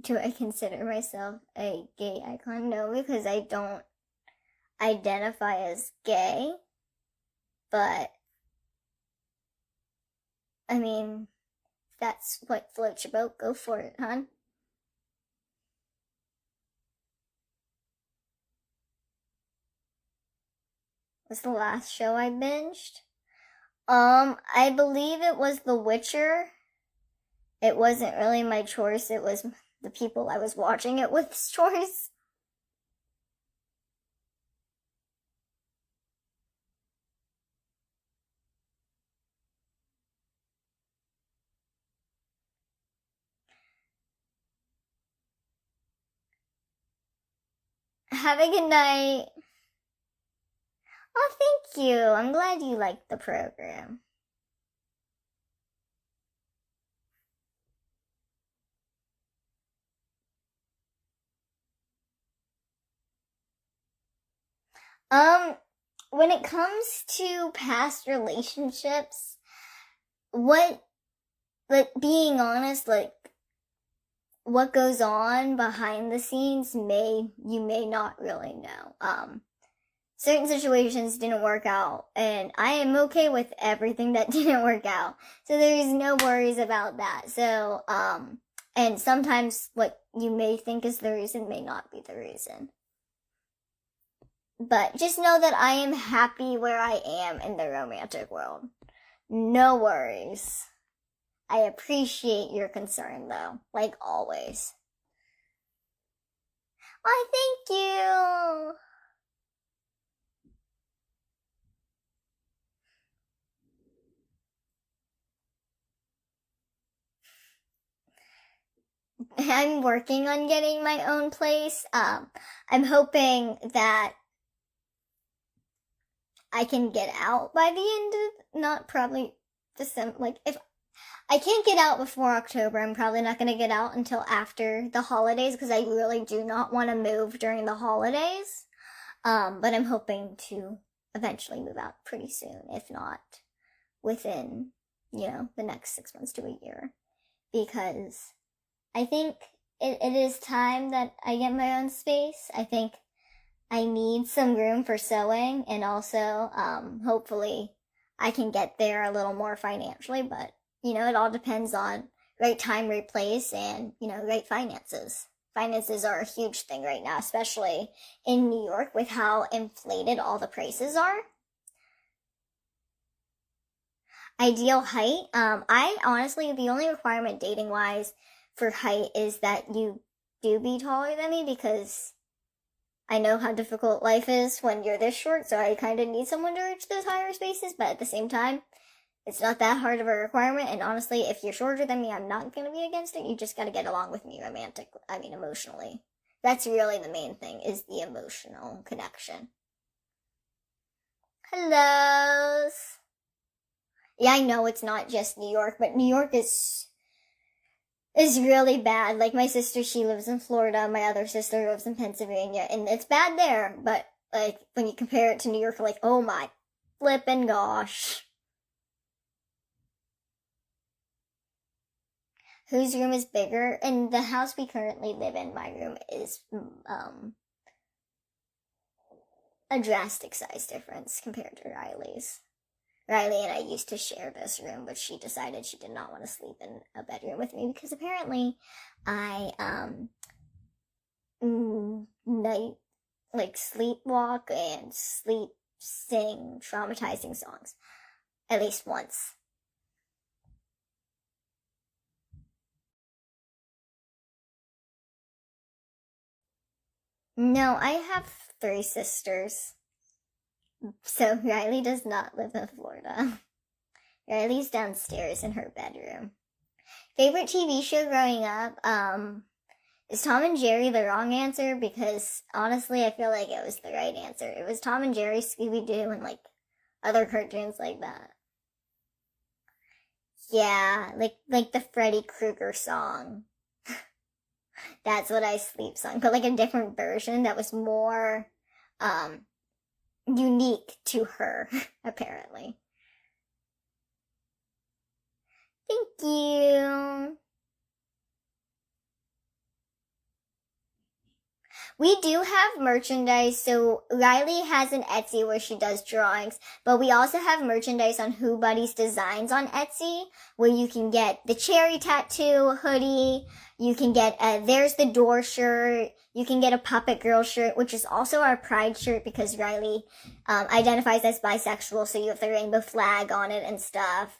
Do I consider myself a gay icon? No, because I don't identify as gay. But, I mean, if that's what floats your boat, go for it, hon. Was the last show I binged? I believe it was The Witcher. It wasn't really my choice, it was the people I was watching it with's choice. Have a good night. Oh, thank you. I'm glad you liked the program. When it comes to past relationships, being honest, like, what goes on behind the scenes you may not really know. Certain situations didn't work out, and I am okay with everything that didn't work out. So there's no worries about that. So, and sometimes what you may think is the reason may not be the reason. But just know that I am happy where I am in the romantic world. No worries. I appreciate your concern, though, like always. Why, thank you! I'm working on getting my own place. I'm hoping that I can get out by the end of, not probably December, like, if I can't get out before October, I'm probably not going to get out until after the holidays, because I really do not want to move during the holidays. But I'm hoping to eventually move out pretty soon, if not within, the next 6 months to a year. Because I think it is time that I get my own space. I think I need some room for sewing, and also, hopefully I can get there a little more financially, but, it all depends on right time, right place, and, right finances. Finances are a huge thing right now, especially in New York with how inflated all the prices are. Ideal height. I honestly, the only requirement dating-wise for height is that you do be taller than me, because I know how difficult life is when you're this short, so I kind of need someone to reach those higher spaces, but at the same time, it's not that hard of a requirement, and honestly, if you're shorter than me, I'm not going to be against it. You just got to get along with me emotionally. That's really the main thing, is the emotional connection. Hellos! Yeah, I know it's not just New York, but New York is really bad. Like, my sister, she lives in Florida, my other sister lives in Pennsylvania, and it's bad there, but, like, when you compare it to New York, like, oh my flippin' gosh. Whose room is bigger? In the house we currently live in, my room is, a drastic size difference compared to Riley's. Riley and I used to share this room, but she decided she did not want to sleep in a bedroom with me, because apparently I, sleepwalk and sing traumatizing songs. At least once. No, I have 3 sisters. So Riley does not live in Florida. Riley's downstairs in her bedroom. Favorite TV show growing up? Is Tom and Jerry the wrong answer? Because honestly, I feel like it was the right answer. It was Tom and Jerry, Scooby-Doo, and other cartoons like that. Yeah, like the Freddy Krueger song. That's what I sleep sung, but a different version that was more, unique to her, apparently. Thank you. We do have merchandise, so Riley has an Etsy where she does drawings, but we also have merchandise on Who Buddy's Designs on Etsy, where you can get the cherry tattoo hoodie, you can get There's the Door shirt, you can get a Puppet Girl shirt, which is also our Pride shirt, because Riley identifies as bisexual, so you have the rainbow flag on it and stuff.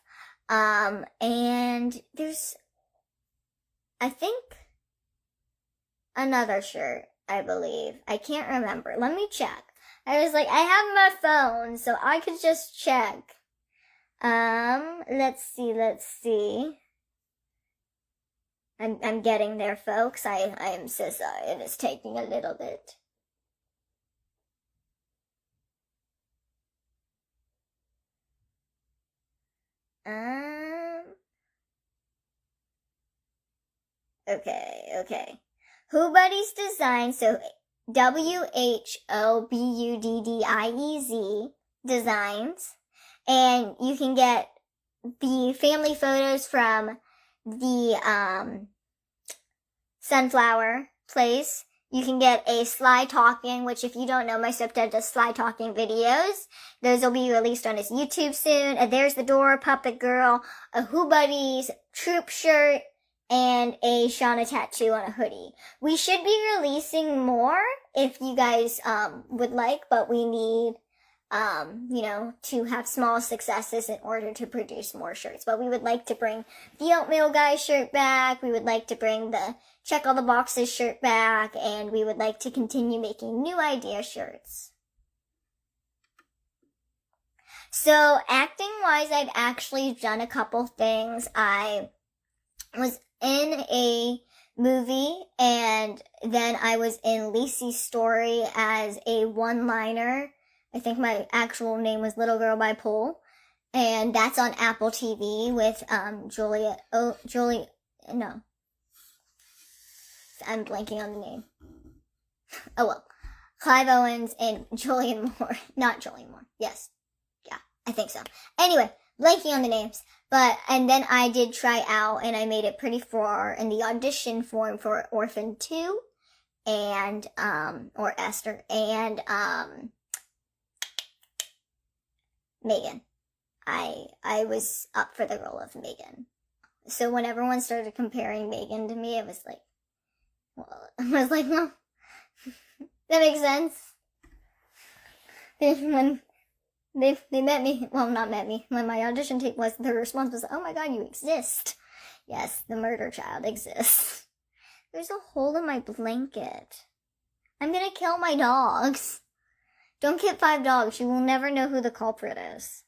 And there's, I think, another shirt, I believe. I can't remember. Let me check. I was like, I have my phone, so I could just check. Let's see. I'm getting there, folks. I am so sorry. It is taking a little bit. Okay. Who Buddies Design, so WHOBUDDIEZ Designs, and you can get the family photos from the sunflower place. You can get a Sly Talking, which if you don't know, my stepdad does Sly Talking videos. Those will be released on his YouTube soon. There's the Door, Puppet Girl, a Who Buddies troop shirt, and a Shauna tattoo on a hoodie. We should be releasing more if you guys would like, but we need to have small successes in order to produce more shirts. But we would like to bring the Oatmeal Guy shirt back. We would like to bring the Check All the Boxes shirt back, and we would like to continue making new idea shirts. So acting-wise, I've actually done a couple things. I was in a movie, and then I was in Lacey's Story as a one-liner. I think my actual name was Little Girl by Pool, and that's on Apple TV with no, I'm blanking on the name. Oh well, Clive Owens and Julianne Moore, not Julianne Moore. Yes, yeah, I think so. Anyway, blanking on the names. And then I did try out, and I made it pretty far in the audition form for Orphan 2, and, or Esther, and, Megan. I was up for the role of Megan. So when everyone started comparing Megan to me, it was like, well, that makes sense. When they met me, well, not met me, when my audition tape was, the response was, oh my god, you exist. Yes, the murder child exists. There's a hole in my blanket. I'm gonna kill my dogs. Don't get 5 dogs, you will never know who the culprit is.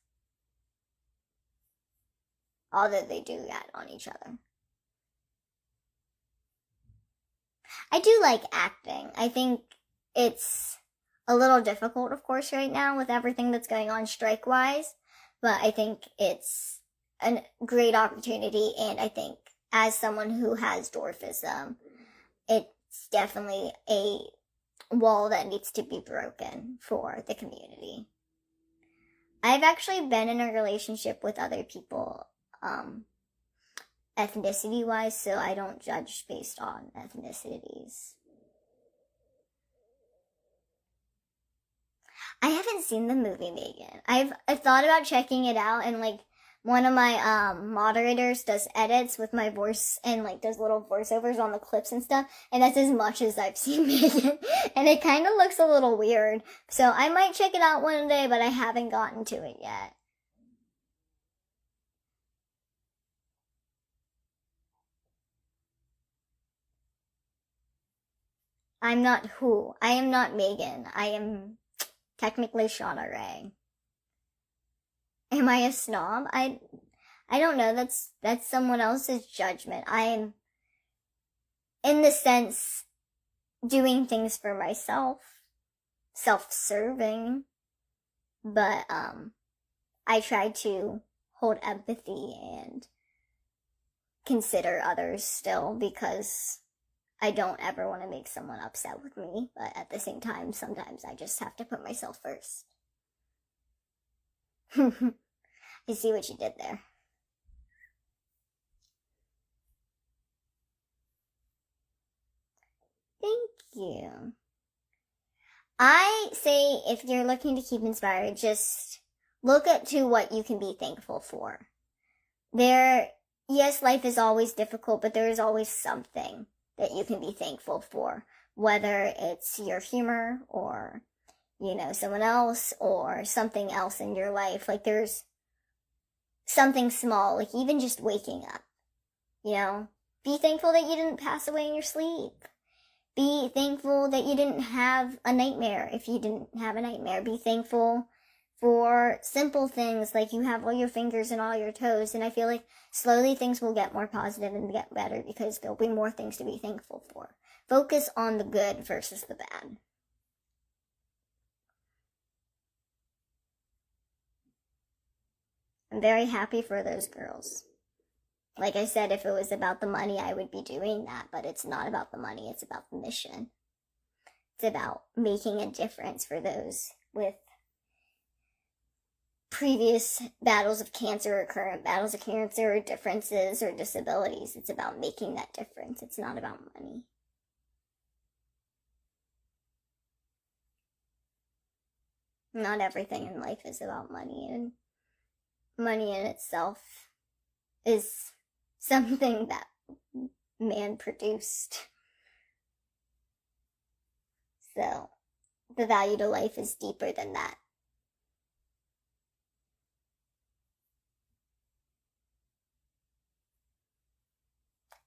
Although they do that on each other. I do like acting. I think it's a little difficult, of course, right now with everything that's going on strike-wise, but I think it's a great opportunity, and I think as someone who has dwarfism, it's definitely a wall that needs to be broken for the community. I've actually been in a relationship with other people, ethnicity-wise, so I don't judge based on ethnicities. I haven't seen the movie Megan. I've thought about checking it out, and like one of my moderators does edits with my voice and like does little voiceovers on the clips and stuff, and that's as much as I've seen Megan, and it kind of looks a little weird. So I might check it out one day, but I haven't gotten to it yet. I'm not who. I am not Megan. I am technically Shauna Rae. Am I a snob? I don't know. That's someone else's judgment. I am, in the sense, doing things for myself, self-serving, but I try to hold empathy and consider others still, because I don't ever want to make someone upset with me, but at the same time, sometimes I just have to put myself first. I see what you did there. Thank you. I say if you're looking to keep inspired, just look to what you can be thankful for. Yes, life is always difficult, but there is always something that you can be thankful for, whether it's your humor or, someone else or something else in your life. Like there's something small, like even just waking up, be thankful that you didn't pass away in your sleep. Be thankful that you didn't have a nightmare if you didn't have a nightmare. Be thankful for simple things like you have all your fingers and all your toes, and I feel like slowly things will get more positive and get better because there'll be more things to be thankful for. Focus on the good versus the bad. I'm very happy for those girls. Like I said, if it was about the money, I would be doing that, but it's not about the money, it's about the mission. It's about making a difference for those with previous battles of cancer or current battles of cancer or differences or disabilities. It's about making that difference. It's not about money. Not everything in life is about money, and money in itself is something that man produced. So the value to life is deeper than that.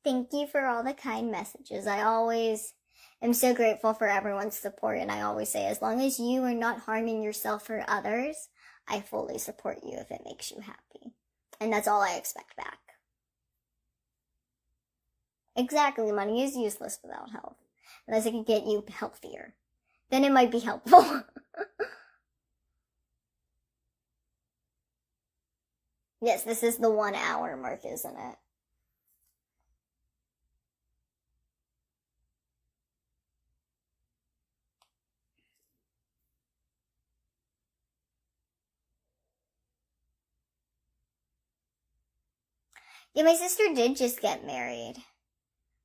Thank you for all the kind messages. I always am so grateful for everyone's support, and I always say, as long as you are not harming yourself or others, I fully support you if it makes you happy. And that's all I expect back. Exactly, money is useless without health. Unless it can get you healthier. Then it might be helpful. Yes, this is the 1 hour mark, isn't it? Yeah, my sister did just get married.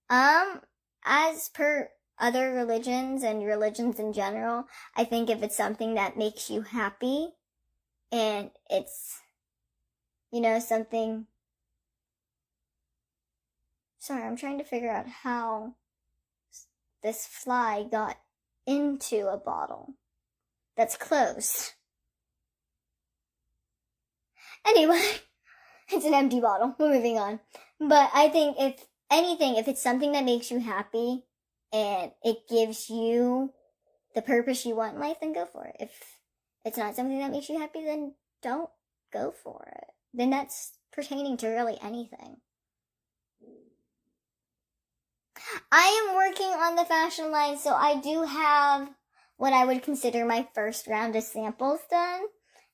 As per other religions and religions in general, I think if it's something that makes you happy and it's, something. Sorry, I'm trying to figure out how this fly got into a bottle that's closed. Anyway, it's an empty bottle. We're moving on. But I think if it's something that makes you happy and it gives you the purpose you want in life, then go for it. If it's not something that makes you happy, then don't go for it. Then that's pertaining to really anything. I am working on the fashion line, so I do have what I would consider my first round of samples done.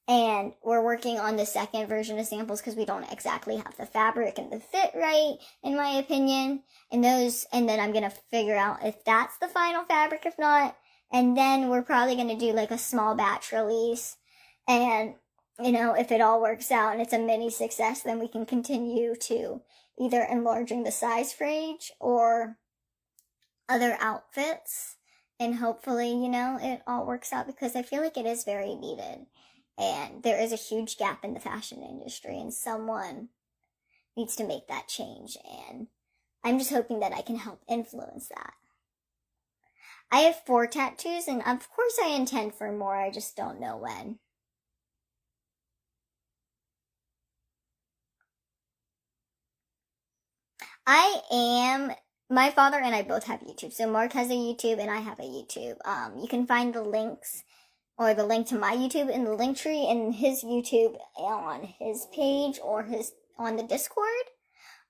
And we're working on the second version of samples because we don't exactly have the fabric and the fit right, in my opinion. And then I'm going to figure out if that's the final fabric, if not. And then we're probably going to do like a small batch release. And, if it all works out and it's a mini success, then we can continue to either enlarging the size range or other outfits. And hopefully, it all works out because I feel like it is very needed. And there is a huge gap in the fashion industry and someone needs to make that change. And I'm just hoping that I can help influence that. I have 4 tattoos and of course I intend for more. I just don't know when. My father and I both have YouTube. So Mark has a YouTube and I have a YouTube. You can find the links or the link to my YouTube in the link tree in his YouTube on his page or on the Discord.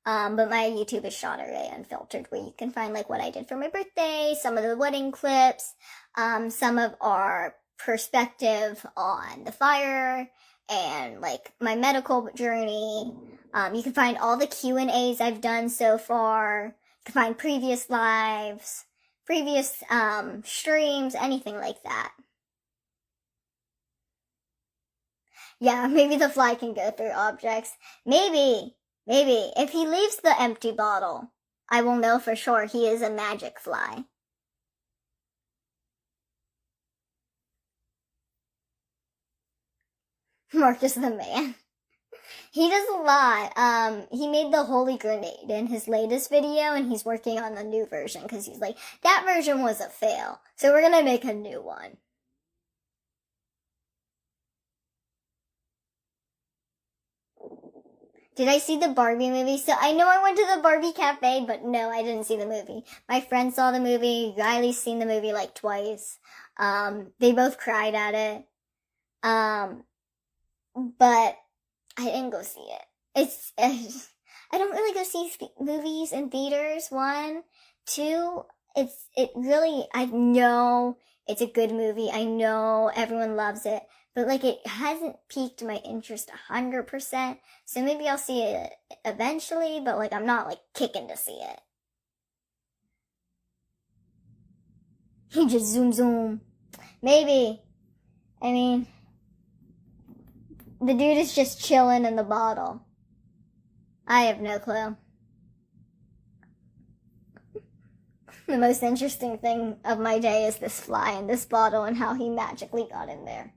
But my YouTube is Shauna Rae Unfiltered, where you can find like what I did for my birthday, some of the wedding clips, some of our perspective on the fire, and like my medical journey. You can find all the Q&As I've done so far. You can find previous lives, previous streams, anything like that. Yeah, maybe the fly can go through objects. Maybe. If he leaves the empty bottle, I will know for sure he is a magic fly. Mark is the man. He does a lot. He made the holy grenade in his latest video, and he's working on a new version because he's like, that version was a fail, so we're gonna make a new one. Did I see the Barbie movie? So I know I went to the Barbie cafe, but no, I didn't see the movie. My friend saw the movie. Riley's seen the movie like twice. They both cried at it. But I didn't go see it. I don't really go see movies in theaters. 1, 2, I know it's a good movie. I know everyone loves it. But, like, it hasn't piqued my interest 100%. So maybe I'll see it eventually, but, like, I'm not, like, kicking to see it. He just zoom. Maybe. I mean, the dude is just chilling in the bottle. I have no clue. The most interesting thing of my day is this fly in this bottle and how he magically got in there.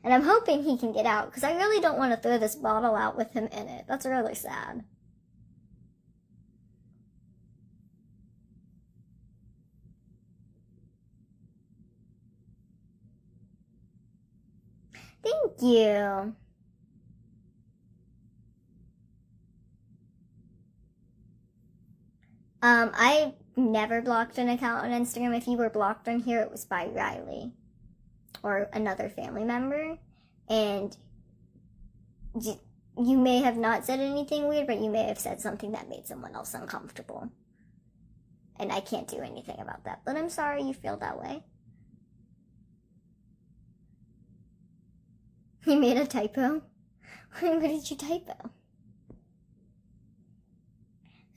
And I'm hoping he can get out, because I really don't want to throw this bottle out with him in it. That's really sad. Thank you. I never blocked an account on Instagram. If you were blocked on here, it was by Riley or another family member. And you may have not said anything weird, but you may have said something that made someone else uncomfortable. and I can't do anything about that. But I'm sorry you feel that way. You made a typo? What did you typo?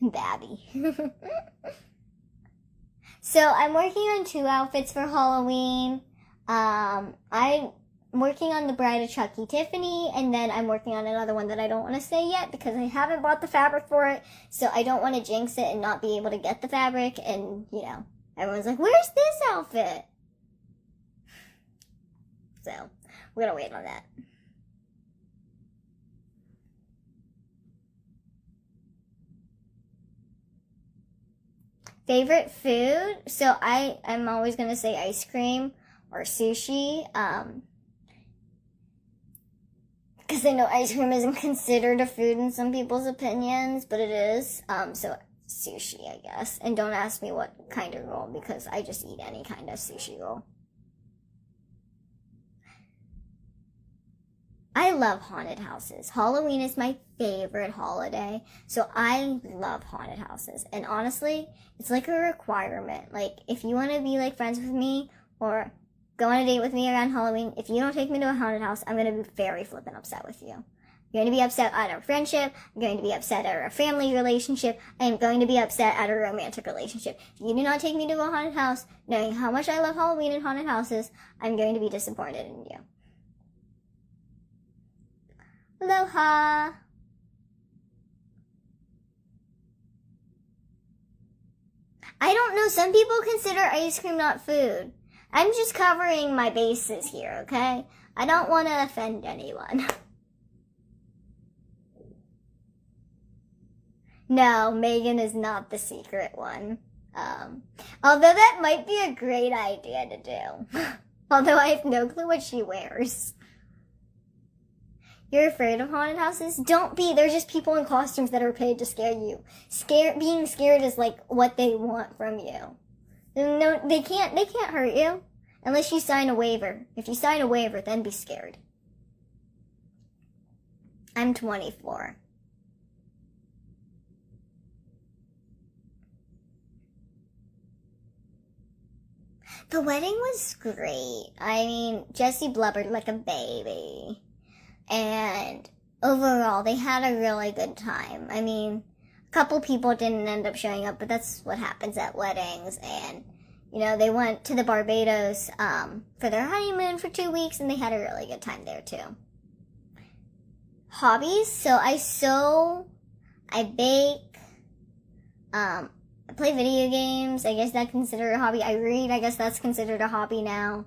Babby. So I'm working on 2 outfits for Halloween. I'm working on the Bride of Chucky Tiffany, and then I'm working on another one that I don't want to say yet because I haven't bought the fabric for it, so I don't want to jinx it and not be able to get the fabric, and, you know, everyone's like, where's this outfit? So, we're gonna wait on that. Favorite food? So I'm always going to say ice cream or sushi. Because I know ice cream isn't considered a food in some people's opinions, but it is. So sushi, I guess. And don't ask me what kind of roll, because I just eat any kind of sushi roll. I love haunted houses. Halloween is my favorite holiday, so I love haunted houses. And honestly, it's like a requirement. Like, if you want to be like friends with me or go on a date with me around Halloween, if you don't take me to a haunted house, I'm going to be very flippin' upset with you. I'm going to be upset at our friendship. I'm going to be upset at our family relationship. I am going to be upset at a romantic relationship. If you do not take me to a haunted house, knowing how much I love Halloween and haunted houses, I'm going to be disappointed in you. Aloha! I don't know, some people consider ice cream not food. I'm just covering my bases here, okay? I don't want to offend anyone. No, Megan is not the secret one. Although that might be a great idea to do. Although I have no clue what she wears. You're afraid of haunted houses? Don't be. They're just people in costumes that are paid to scare you. Being scared is like what they want from you. No, they can't hurt you unless you sign a waiver. If you sign a waiver, then be scared. I'm 24. The wedding was great. I mean, Jesse blubbered like a baby. And overall, they had a really good time. I mean, a couple people didn't end up showing up, but that's what happens at weddings. And, you know, they went to the Barbados for their honeymoon for 2 weeks, and they had a really good time there, too. Hobbies? So I sew, I bake, I play video games. I guess that's considered a hobby. I read. I guess that's considered a hobby now.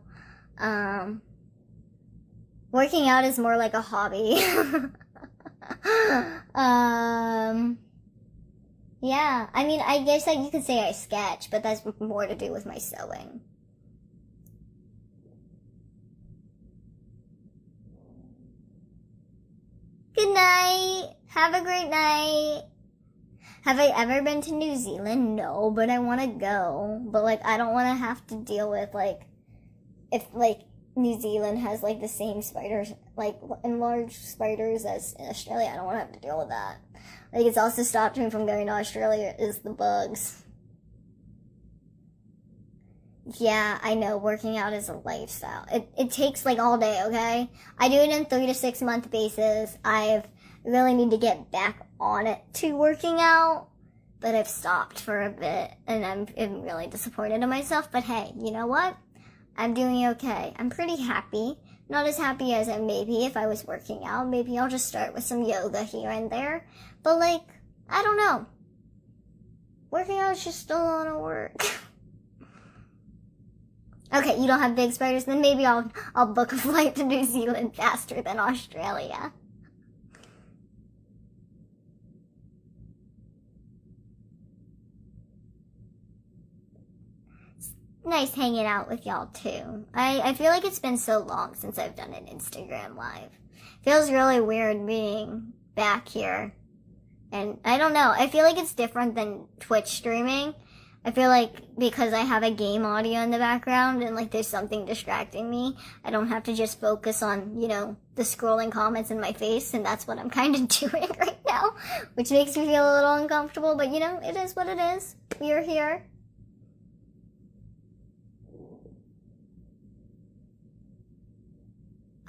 Working out is more like a hobby. Yeah, I mean, I guess that you could say I sketch, but that's more to do with my sewing. Good night. Have a great night. Have I ever been to New Zealand? No, but I want to go. But, like, I don't want to have to deal with, like, if, like, New Zealand has, like, the same spiders, like, enlarged spiders as in Australia. I don't want to have to deal with that. Like, it's also stopped me from going to Australia is the bugs. Yeah, I know, working out is a lifestyle. It takes, like, all day, okay? I do it in 3 to 6 month basis. I really need to get back on it to working out, but I've stopped for a bit, and I'm really disappointed in myself. But hey, you know what? I'm doing okay. I'm pretty happy. Not as happy as I may be if I was working out. Maybe I'll just start with some yoga here and there. But, like, I don't know. Working out is just a lot of work. Okay, you don't have big spiders? Then maybe I'll book a flight to New Zealand faster than Australia. Nice hanging out with y'all too. I feel like it's been so long since I've done an Instagram live. Feels really weird being back here. And I don't know, I feel like it's different than Twitch streaming. I feel like because I have a game audio in the background and like there's something distracting me, I don't have to just focus on, you know, the scrolling comments in my face, and that's what I'm kind of doing right now, which makes me feel a little uncomfortable, but you know, it is what it is. We are here.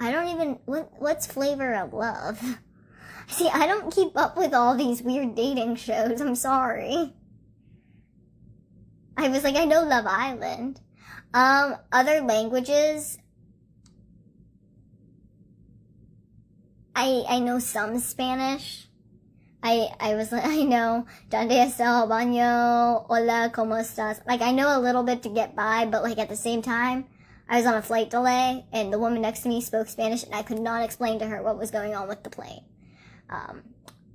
I don't even, what's Flavor of Love? See, I don't keep up with all these weird dating shows, I'm sorry. I was like, I know Love Island. Other languages, I know some Spanish. I was like, I know, ¿Dónde está el baño? Hola, ¿cómo estás? Like, I know a little bit to get by, but like at the same time, I was on a flight delay, and the woman next to me spoke Spanish, and I could not explain to her what was going on with the plane.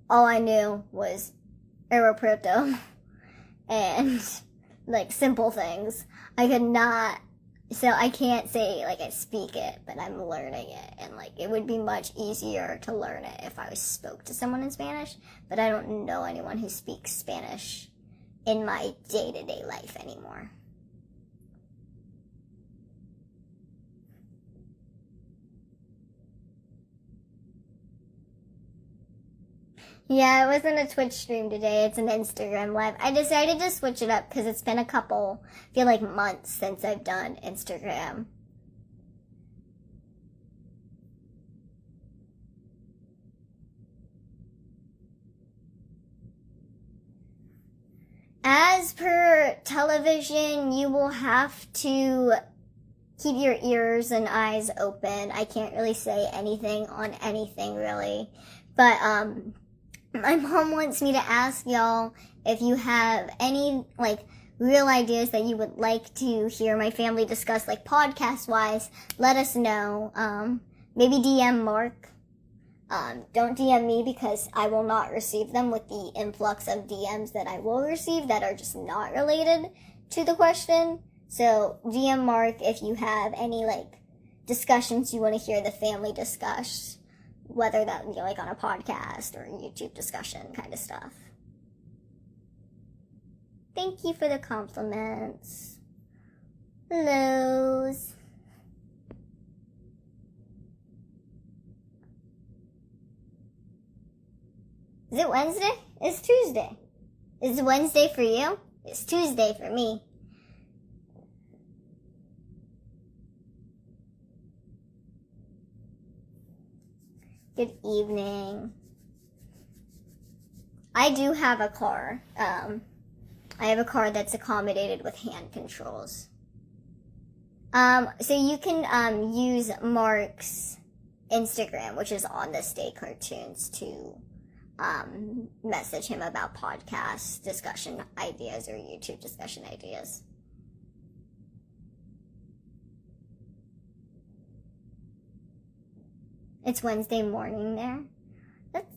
All I knew was aeropuerto, and like simple things. I could not, so I can't say like I speak it, but I'm learning it, and like it would be much easier to learn it if I spoke to someone in Spanish, but I don't know anyone who speaks Spanish in my day-to-day life anymore. Yeah, it wasn't a Twitch stream today, it's an Instagram live. I decided to switch it up because it's been I feel like months since I've done Instagram. As per television, you will have to keep your ears and eyes open. I can't really say anything on anything really, but my mom wants me to ask y'all if you have any, like, real ideas that you would like to hear my family discuss, like, podcast-wise. Let us know. Maybe DM Mark. Don't DM me because I will not receive them with the influx of DMs that I will receive that are just not related to the question. So, DM Mark if you have any, like, discussions you want to hear the family discuss. Whether that be like on a podcast or a YouTube discussion kind of stuff. Thank you for the compliments. Hellos. Is it Wednesday? It's Tuesday. Is it Wednesday for you? It's Tuesday for me. Good evening. I do have a car. I have a car that's accommodated with hand controls. So you can use Mark's Instagram, which is on this day cartoons, to message him about podcast discussion ideas or YouTube discussion ideas. It's Wednesday morning there.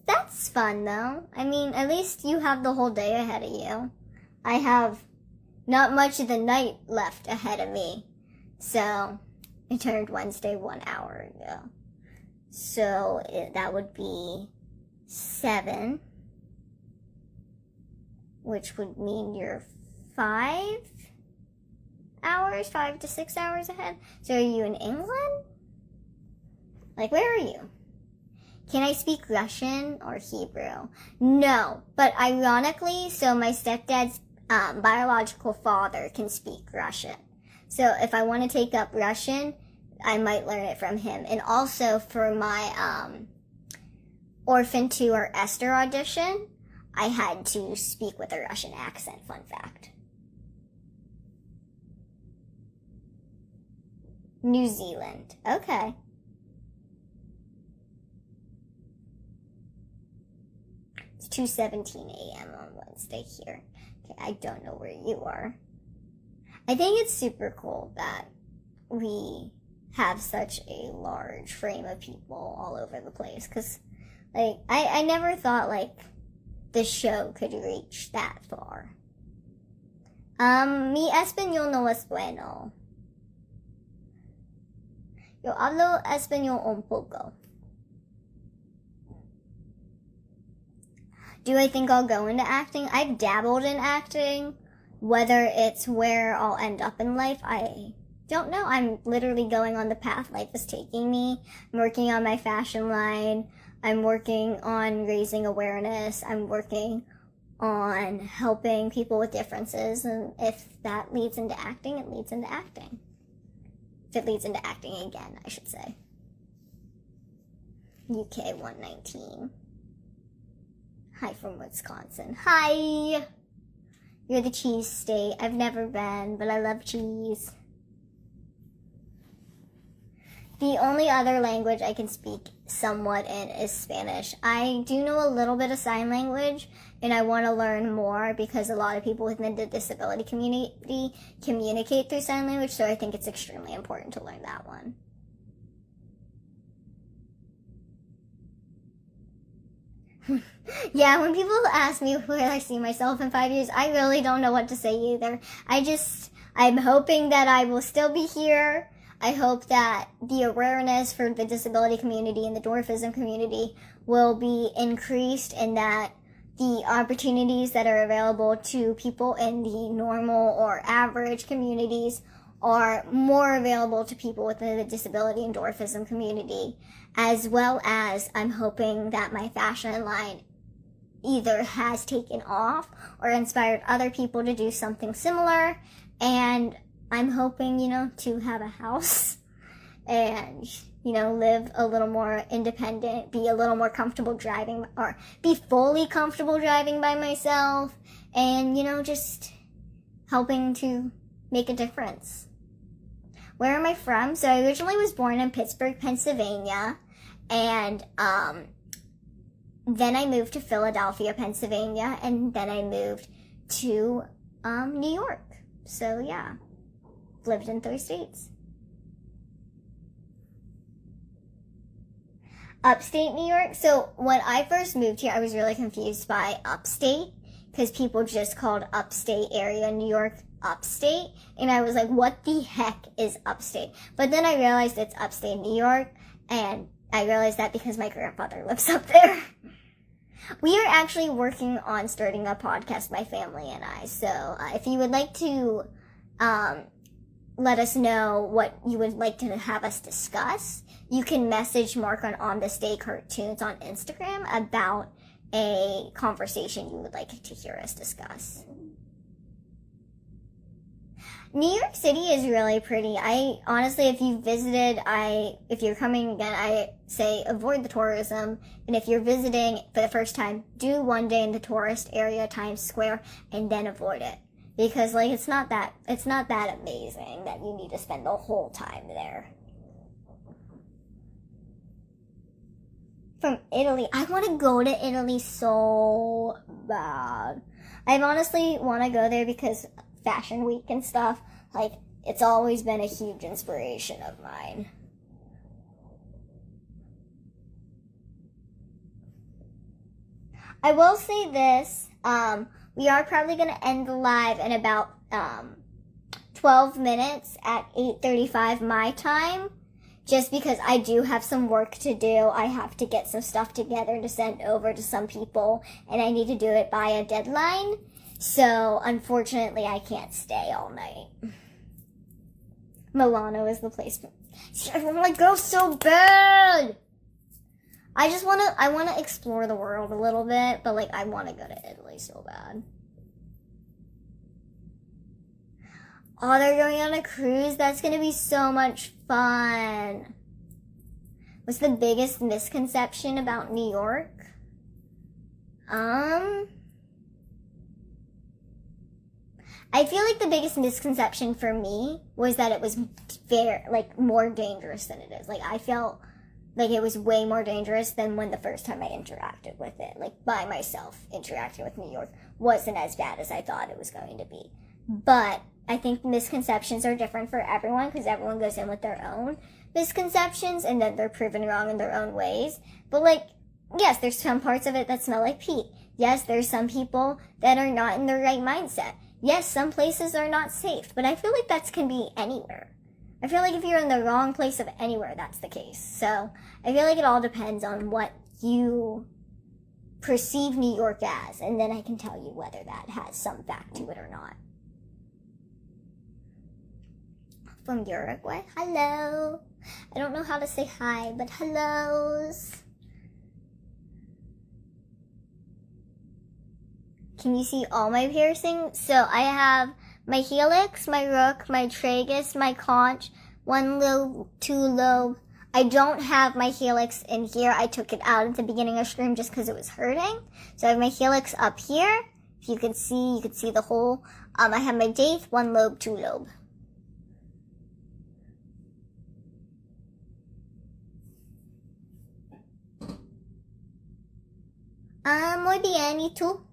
That's fun though. I mean, at least you have the whole day ahead of you. I have not much of the night left ahead of me. So, it turned Wednesday 1 hour ago. So, that would be 7. Which would mean you're 5 to 6 hours ahead. So, are you in England? Like, where are you? Can I speak Russian or Hebrew? No, but ironically, so my stepdad's biological father can speak Russian. So if I want to take up Russian, I might learn it from him. And also for my Orphan 2 or Esther audition, I had to speak with a Russian accent, fun fact. New Zealand, okay. It's 2:17 a.m. on Wednesday here. Okay, I don't know where you are. I think it's super cool that we have such a large frame of people all over the place. Because, like, I never thought, like, the show could reach that far. Mi español no es bueno. Yo hablo español un poco. Do I think I'll go into acting? I've dabbled in acting. Whether it's where I'll end up in life, I don't know. I'm literally going on the path life is taking me. I'm working on my fashion line. I'm working on raising awareness. I'm working on helping people with differences. And if that leads into acting, it leads into acting. If it leads into acting again, I should say. UK 119. Hi from Wisconsin. Hi! You're the cheese state. I've never been, but I love cheese. The only other language I can speak somewhat in is Spanish. I do know a little bit of sign language, and I want to learn more because a lot of people within the disability community communicate through sign language, so I think it's extremely important to learn that one. Yeah, when people ask me where I see myself in 5 years, I really don't know what to say either. I'm hoping that I will still be here. I hope that the awareness for the disability community and the dwarfism community will be increased, and that the opportunities that are available to people in the normal or average communities are more available to people within the disability and dwarfism community, as well as I'm hoping that my fashion line either has taken off or inspired other people to do something similar, and I'm hoping, to have a house and, live a little more independent, be a little more comfortable driving, or be fully comfortable driving by myself, and, just helping to make a difference. Where am I from? So I originally was born in Pittsburgh, Pennsylvania, and then I moved to Philadelphia, Pennsylvania, and then I moved to New York. So yeah, lived in 3 states. Upstate New York. So when I first moved here, I was really confused by upstate, because people just called upstate area New York upstate, and I was like, what the heck is upstate? But then I realized it's upstate New York, and I realized that because my grandfather lives up there. We are actually working on starting a podcast, my family and I, so if you would like to let us know what you would like to have us discuss, you can message Mark on This Day Cartoons on Instagram about a conversation you would like to hear us discuss. New York City is really pretty. I honestly, if you visited, if you're coming again, I say avoid the tourism. And if you're visiting for the first time, do one day in the tourist area, Times Square, and then avoid it. Because it's not that amazing that you need to spend the whole time there. From Italy, I want to go to Italy so bad. I honestly want to go there because Fashion Week and stuff, it's always been a huge inspiration of mine. I will say this, we are probably going to end the live in about 12 minutes at 8:35 my time, just because I do have some work to do. I have to get some stuff together to send over to some people, and I need to do it by a deadline. So, unfortunately, I can't stay all night. Milano is the place. I want to go so bad! I want to explore the world a little bit, but, I want to go to Italy so bad. Oh, they're going on a cruise? That's going to be so much fun. What's the biggest misconception about New York? I feel like the biggest misconception for me was that it was more dangerous than it is. I felt like it was way more dangerous than when the first time I interacted with it. By myself, interacting with New York wasn't as bad as I thought it was going to be. But I think misconceptions are different for everyone, because everyone goes in with their own misconceptions, and then they're proven wrong in their own ways. But yes, there's some parts of it that smell like Pete. Yes, there's some people that are not in their right mindset. Yes, some places are not safe, but I feel like that can be anywhere. I feel like if you're in the wrong place of anywhere, that's the case. So I feel like it all depends on what you perceive New York as, and then I can tell you whether that has some fact to it or not. From Uruguay, hello. I don't know how to say hi, but hellos. Can you see all my piercings? So I have my helix, my rook, my tragus, my conch, 1 lobe, 2 lobe, I don't have my helix in here. I took it out at the beginning of stream just because it was hurting. So I have my helix up here. If you could see the hole. I have my daith, 1 lobe, 2 lobe. Muy bien, ¿y tú?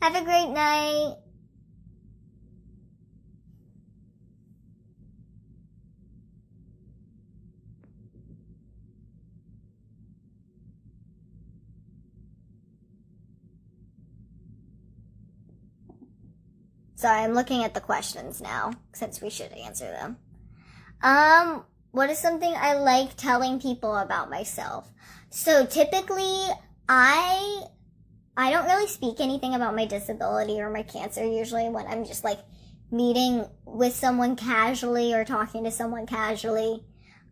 Have a great night. Sorry, I'm looking at the questions now, since we should answer them. What is something I like telling people about myself? So typically, I don't really speak anything about my disability or my cancer usually when I'm just like meeting with someone casually or talking to someone casually.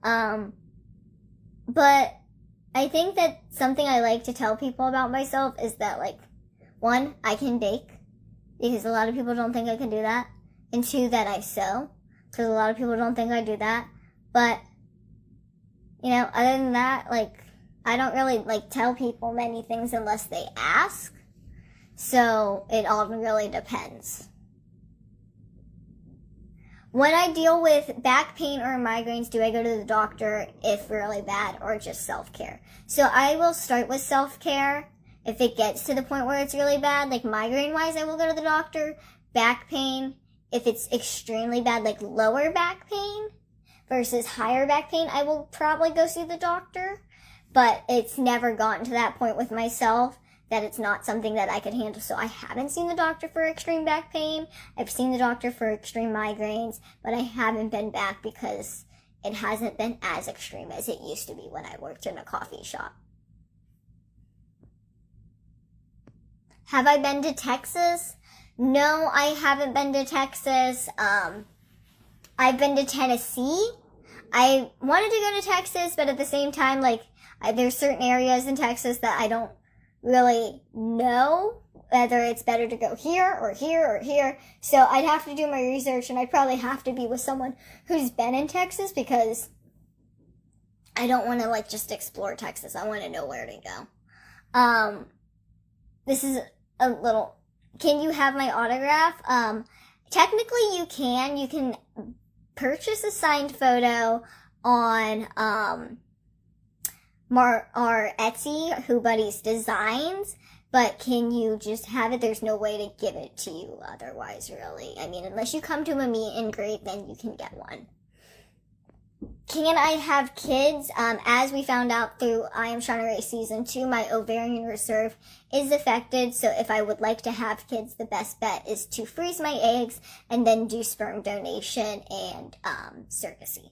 But I think that something I like to tell people about myself is that, like, 1, I can bake, because a lot of people don't think I can do that. And 2, that I sew, because a lot of people don't think I do that. But, you know, other than that, like, I don't really, like, tell people many things unless they ask. So, it all really depends. When I deal with back pain or migraines, do I go to the doctor if really bad or just self-care? So, I will start with self-care. If it gets to the point where it's really bad, like migraine-wise, I will go to the doctor. Back pain, if it's extremely bad, like lower back pain versus higher back pain, I will probably go see the doctor. But it's never gotten to that point with myself that it's not something that I could handle. So I haven't seen the doctor for extreme back pain. I've seen the doctor for extreme migraines, but I haven't been back because it hasn't been as extreme as it used to be when I worked in a coffee shop. Have I been to Texas? No, I haven't been to Texas. I've been to Tennessee. I wanted to go to Texas, but at the same time, like, there's certain areas in Texas that I don't really know whether it's better to go here or here or here. So I'd have to do my research, and I'd probably have to be with someone who's been in Texas, because I don't want to, like, just explore Texas. I want to know where to go. This is a little, can you have my autograph? Technically you can. You can purchase a signed photo on, our Etsy, Who Buddies Designs, but can you just have it? There's no way to give it to you otherwise, really. I mean, unless you come to a meet and greet, then you can get one. Can I have kids? As we found out through I Am Shauna Rae Season 2, my ovarian reserve is affected, so if I would like to have kids, the best bet is to freeze my eggs and then do sperm donation and surrogacy.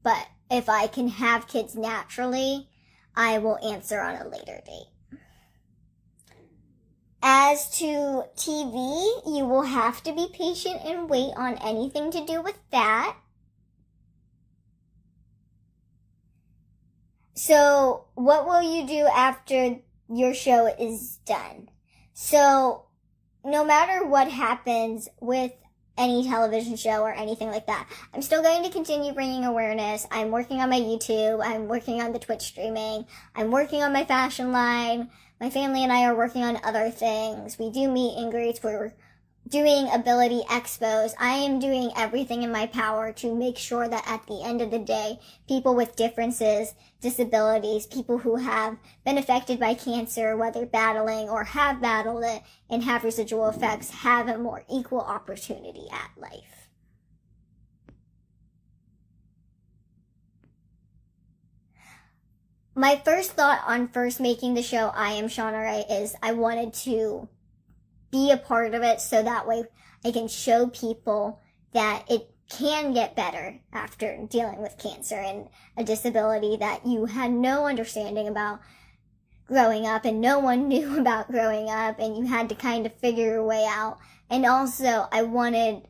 But if I can have kids naturally, I will answer on a later date. As to TV, you will have to be patient and wait on anything to do with that. So, what will you do after your show is done? So, no matter what happens with any television show or anything like that, I'm still going to continue bringing awareness. I'm working on my YouTube. I'm working on the Twitch streaming. I'm working on my fashion line. My family and I are working on other things. We do meet and greets. We're doing ability expos. I am doing everything in my power to make sure that at the end of the day, people with differences, disabilities, people who have been affected by cancer, whether battling or have battled it and have residual effects, have a more equal opportunity at life. My first thought on first making the show I Am Shauna Rae is I wanted to be a part of it so that way I can show people that it can get better after dealing with cancer and a disability that you had no understanding about growing up and no one knew about growing up, and you had to kind of figure your way out. And also I wanted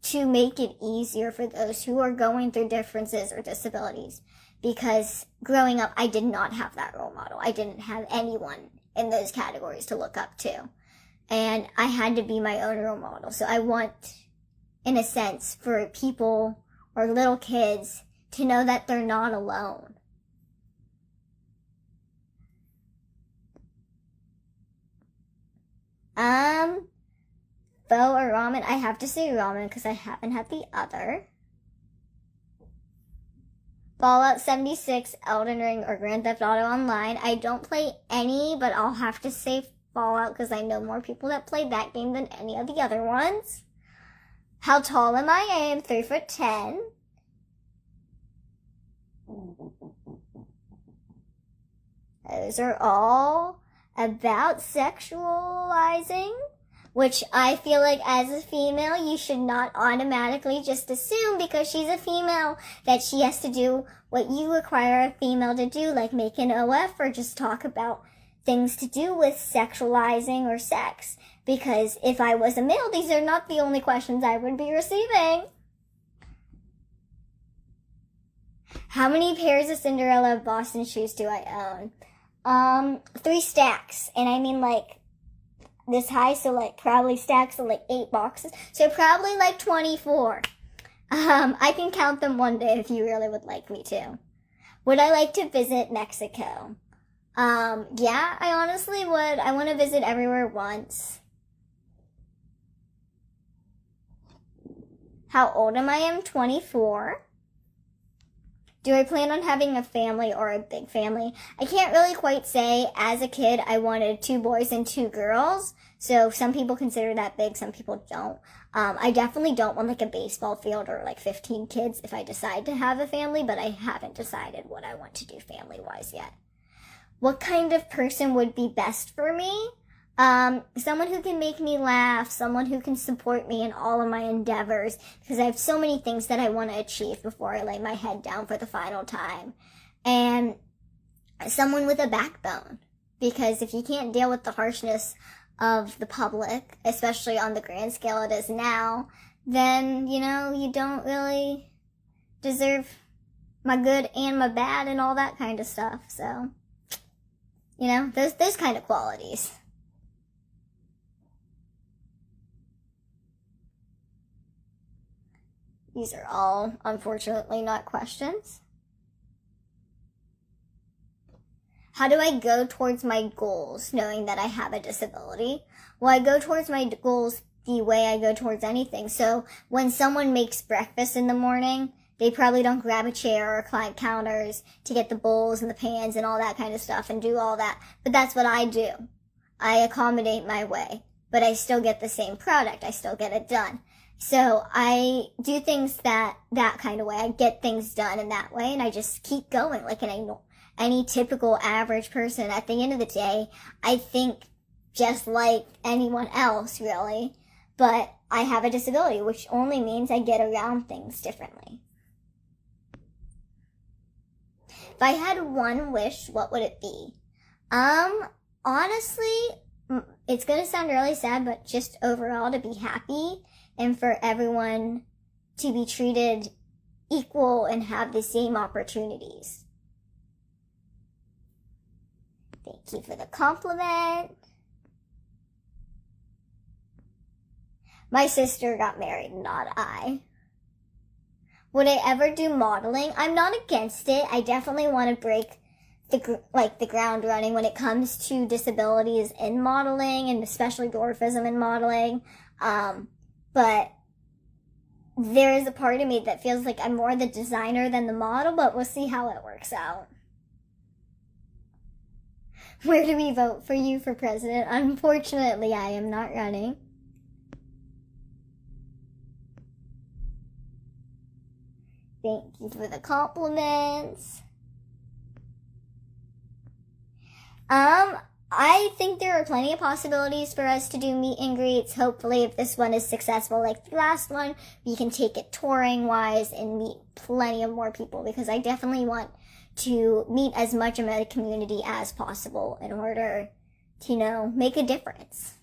to make it easier for those who are going through differences or disabilities, because growing up I did not have that role model. I didn't have anyone in those categories to look up to. And I had to be my own role model. So I want in a sense, for people or little kids to know that they're not alone. Pho or ramen? I have to say ramen because I haven't had the other. Fallout 76, Elden Ring, or Grand Theft Auto Online. I don't play any, but I'll have to say Fallout because I know more people that play that game than any of the other ones. How tall am I? I am 3'10". Those are all about sexualizing, which I feel like as a female, you should not automatically just assume because she's a female that she has to do what you require a female to do, like make an OF or just talk about things to do with sexualizing or sex. Because if I was a male, these are not the only questions I would be receiving. How many pairs of Cinderella Boston shoes do I own? 3 stacks. And I mean like this high, so like probably stacks of like 8 boxes. So probably like 24. I can count them one day if you really would like me to. Would I like to visit Mexico? Yeah, I honestly would. I want to visit everywhere once. How old am I? I'm 24. Do I plan on having a family or a big family? I can't really quite say. As a kid, I wanted 2 boys and 2 girls. So some people consider that big, some people don't. I definitely don't want like a baseball field or like 15 kids if I decide to have a family, but I haven't decided what I want to do family-wise yet. What kind of person would be best for me? Someone who can make me laugh, someone who can support me in all of my endeavors, because I have so many things that I want to achieve before I lay my head down for the final time. And someone with a backbone, because if you can't deal with the harshness of the public, especially on the grand scale it is now, then, you know, you don't really deserve my good and my bad and all that kind of stuff. So, you know, those kind of qualities. These are all, unfortunately, not questions. How do I go towards my goals knowing that I have a disability? Well, I go towards my goals the way I go towards anything. So when someone makes breakfast in the morning, they probably don't grab a chair or climb counters to get the bowls and the pans and all that kind of stuff and do all that. But that's what I do. I accommodate my way, but I still get the same product. I still get it done. So I do things that kind of way. I get things done in that way, and I just keep going like any typical average person. At the end of the day, I think just like anyone else, really. But I have a disability, which only means I get around things differently. If I had one wish, what would it be? Honestly, it's gonna sound really sad, but just overall to be happy and for everyone to be treated equal and have the same opportunities. Thank you for the compliment. My sister got married, not I. Would I ever do modeling? I'm not against it. I definitely want to break the ground running when it comes to disabilities in modeling, and especially dwarfism in modeling. But there is a part of me that feels like I'm more the designer than the model, but we'll see how it works out. Where do we vote for you for president? Unfortunately, I am not running. Thank you for the compliments. I think there are plenty of possibilities for us to do meet and greets. Hopefully, if this one is successful like the last one, we can take it touring-wise and meet plenty of more people, because I definitely want to meet as much of my community as possible in order to, you know, make a difference.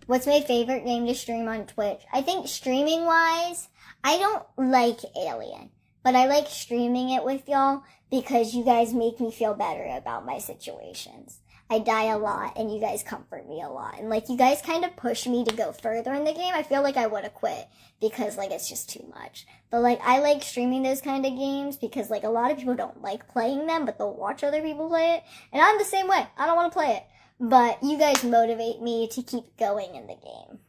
What's my favorite game to stream on Twitch? I think streaming-wise, I don't like Alien, but I like streaming it with y'all because you guys make me feel better about my situations. I die a lot and you guys comfort me a lot. And like you guys kind of push me to go further in the game. I feel like I would have quit because like it's just too much. But like I like streaming those kind of games because like a lot of people don't like playing them, but they'll watch other people play it. And I'm the same way. I don't want to play it. But you guys motivate me to keep going in the game.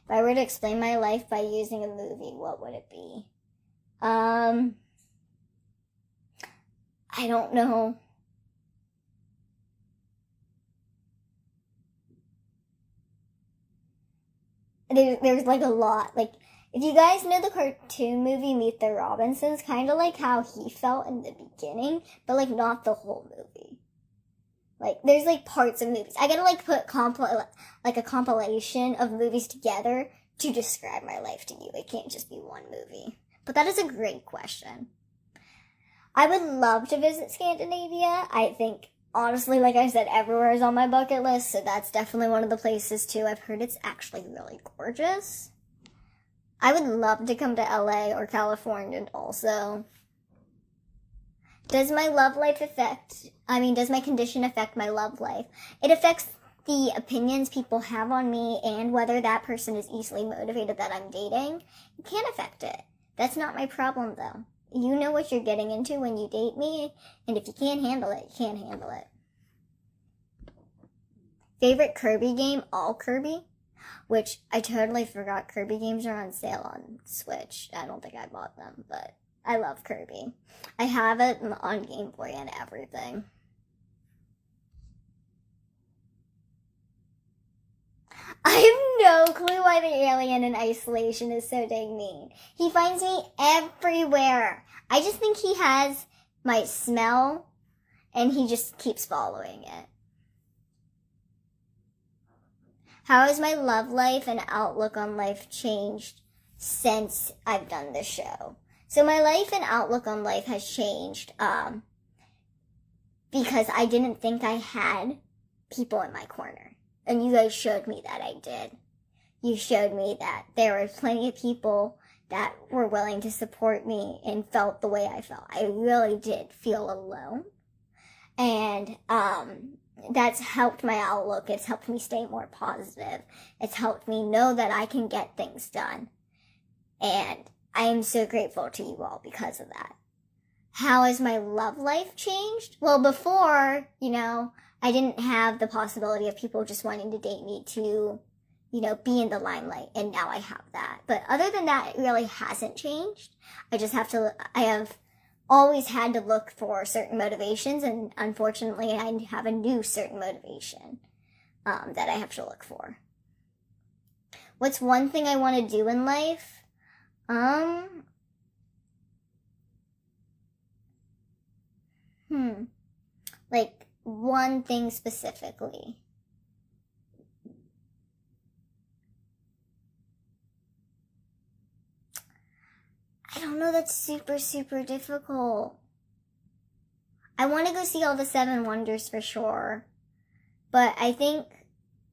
If I were to explain my life by using a movie, what would it be? I don't know. There's like a lot. Like, if you guys know the cartoon movie Meet the Robinsons, kind of like how he felt in the beginning, but like not the whole movie. Like, there's like parts of movies. I gotta like put like a compilation of movies together to describe my life to you. It can't just be one movie. But that is a great question. I would love to visit Scandinavia. I think, honestly, like I said, everywhere is on my bucket list, so that's definitely one of the places too. I've heard it's actually really gorgeous. I would love to come to LA or California also. Does my condition affect my love life? It affects the opinions people have on me and whether that person is easily motivated that I'm dating. It can't affect it. That's not my problem though. You know what you're getting into when you date me, and if you can't handle it, you can't handle it. Favorite Kirby game? All Kirby? Which I totally forgot Kirby games are on sale on Switch. I don't think I bought them, but I love Kirby. I have it on Game Boy and everything. I have no clue why the alien in isolation is so dang mean. He finds me everywhere. I just think he has my smell, and he just keeps following it. How has my love life and outlook on life changed since I've done this show? So my life and outlook on life has changed because I didn't think I had people in my corner. And you guys showed me that I did. You showed me that there were plenty of people that were willing to support me and felt the way I felt. I really did feel alone. And that's helped my outlook. It's helped me stay more positive. It's helped me know that I can get things done. And I am so grateful to you all because of that. How has my love life changed? Well, before, I didn't have the possibility of people just wanting to date me to, be in the limelight. And now I have that. But other than that, it really hasn't changed. I have always had to look for certain motivations. And unfortunately, I have a new certain motivation that I have to look for. What's one thing I want to do in life? Like one thing specifically. I don't know, that's super, super difficult. I want to go see all the 7 wonders for sure. But I think,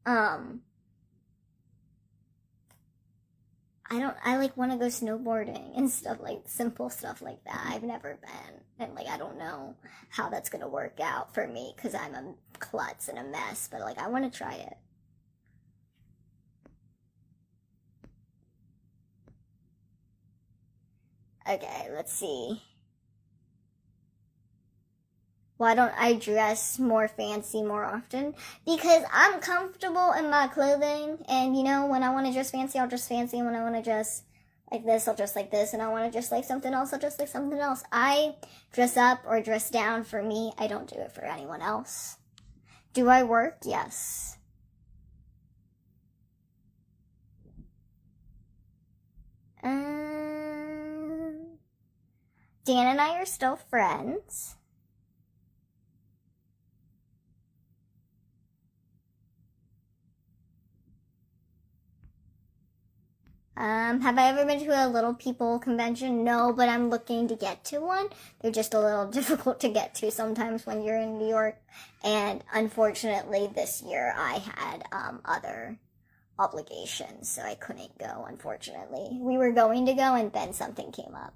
I want to go snowboarding and stuff like, simple stuff like that. I've never been. And I don't know how that's going to work out for me because I'm a klutz and a mess. But I want to try it. Okay, let's see. Why don't I dress more fancy more often? Because I'm comfortable in my clothing, and when I want to dress fancy, I'll dress fancy, and when I want to dress like this, I'll dress like this, and I want to dress like something else, I'll dress like something else. I dress up or dress down for me. I don't do it for anyone else. Do I work? Yes. Dan and I are still friends. Have I ever been to a Little People convention? No, but I'm looking to get to one. They're just a little difficult to get to sometimes when you're in New York. And unfortunately, this year I had other obligations, so I couldn't go, unfortunately. We were going to go, and then something came up.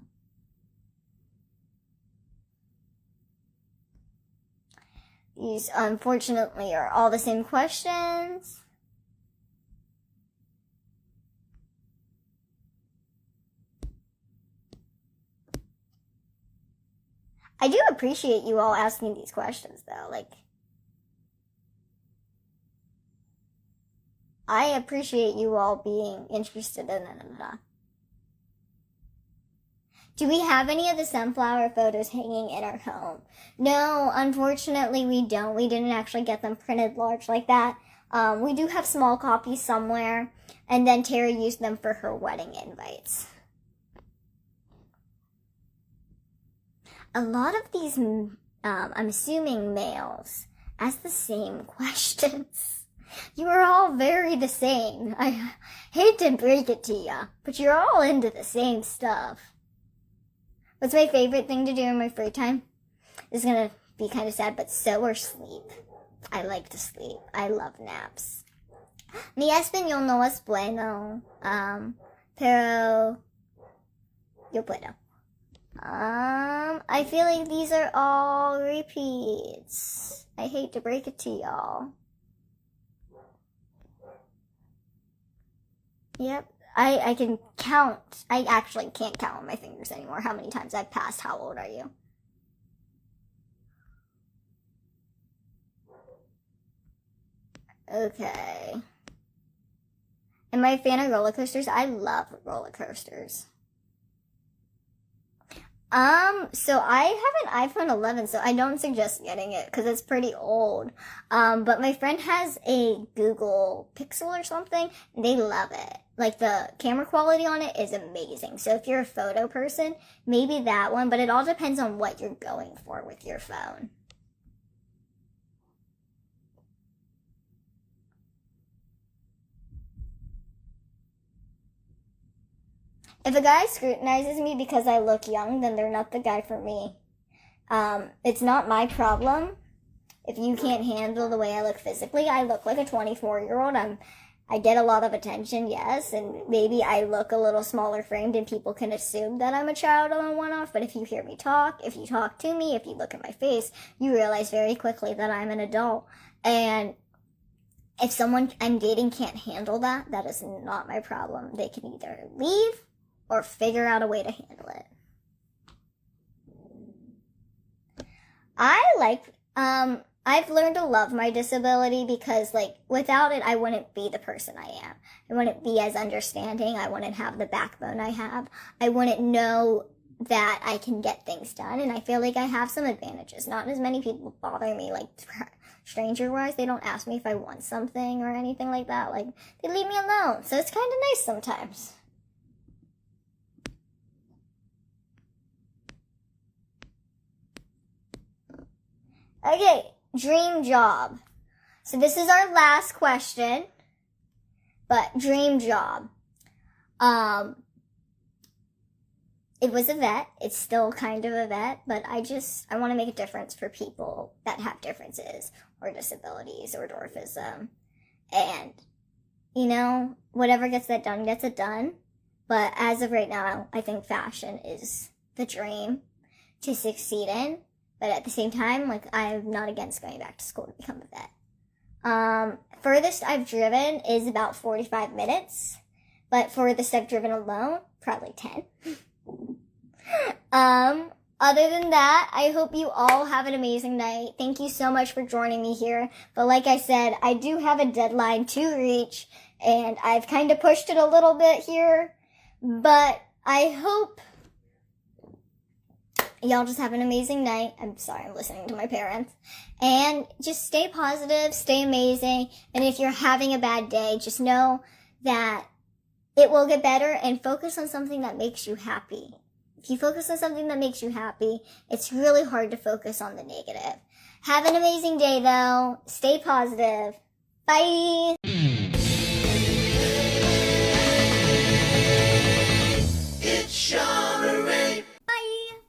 These, unfortunately, are all the same questions. I do appreciate you all asking these questions, though. Like, I appreciate you all being interested in it. Do we have any of the sunflower photos hanging in our home? No, unfortunately we don't. We didn't actually get them printed large like that. We do have small copies somewhere, and then Terry used them for her wedding invites. A lot of these, I'm assuming males, ask the same questions. You are all very the same. I hate to break it to ya, but you're all into the same stuff. What's my favorite thing to do in my free time? It's gonna be kind of sad, but so are sleep. I like to sleep. I love naps. Mi español no es bueno, pero yo puedo. I feel like these are all repeats. I hate to break it to y'all. Yep, I can count. I actually can't count on my fingers anymore how many times I've passed how old are you. Okay. Am I a fan of roller coasters? I love roller coasters. So I have an iPhone 11, so I don't suggest getting it because it's pretty old. But my friend has a Google Pixel or something, and they love it. Like, the camera quality on it is amazing. So if you're a photo person, maybe that one, but it all depends on what you're going for with your phone. If a guy scrutinizes me because I look young, then they're not the guy for me. It's not my problem. If you can't handle the way I look physically, I look like a 24-year-old. I get a lot of attention, yes, and maybe I look a little smaller framed and people can assume that I'm a child on a one-off, but if you hear me talk, if you talk to me, if you look at my face, you realize very quickly that I'm an adult. And if someone I'm dating can't handle that, that is not my problem. They can either leave or figure out a way to handle it. I've learned to love my disability because, like, without it, I wouldn't be the person I am. I wouldn't be as understanding. I wouldn't have the backbone I have. I wouldn't know that I can get things done, and I feel like I have some advantages. Not as many people bother me, like, stranger-wise. They don't ask me if I want something or anything like that. Like, they leave me alone, so it's kind of nice sometimes. Okay, dream job. So this is our last question, but dream job. It was a vet. It's still kind of a vet, but I want to make a difference for people that have differences or disabilities or dwarfism. And, you know, whatever gets that done, gets it done. But as of right now, I think fashion is the dream to succeed in. But at the same time, like, I'm not against going back to school to become a vet. Furthest I've driven is about 45 minutes. But furthest I've driven alone, probably 10. Other than that, I hope you all have an amazing night. Thank you so much for joining me here. But like I said, I do have a deadline to reach, and I've kind of pushed it a little bit here. But I hope y'all just have an amazing night. I'm sorry, I'm listening to my parents. And just stay positive, stay amazing. And if you're having a bad day, just know that it will get better, and focus on something that makes you happy. If you focus on something that makes you happy, it's really hard to focus on the negative. Have an amazing day, though. Stay positive. Bye.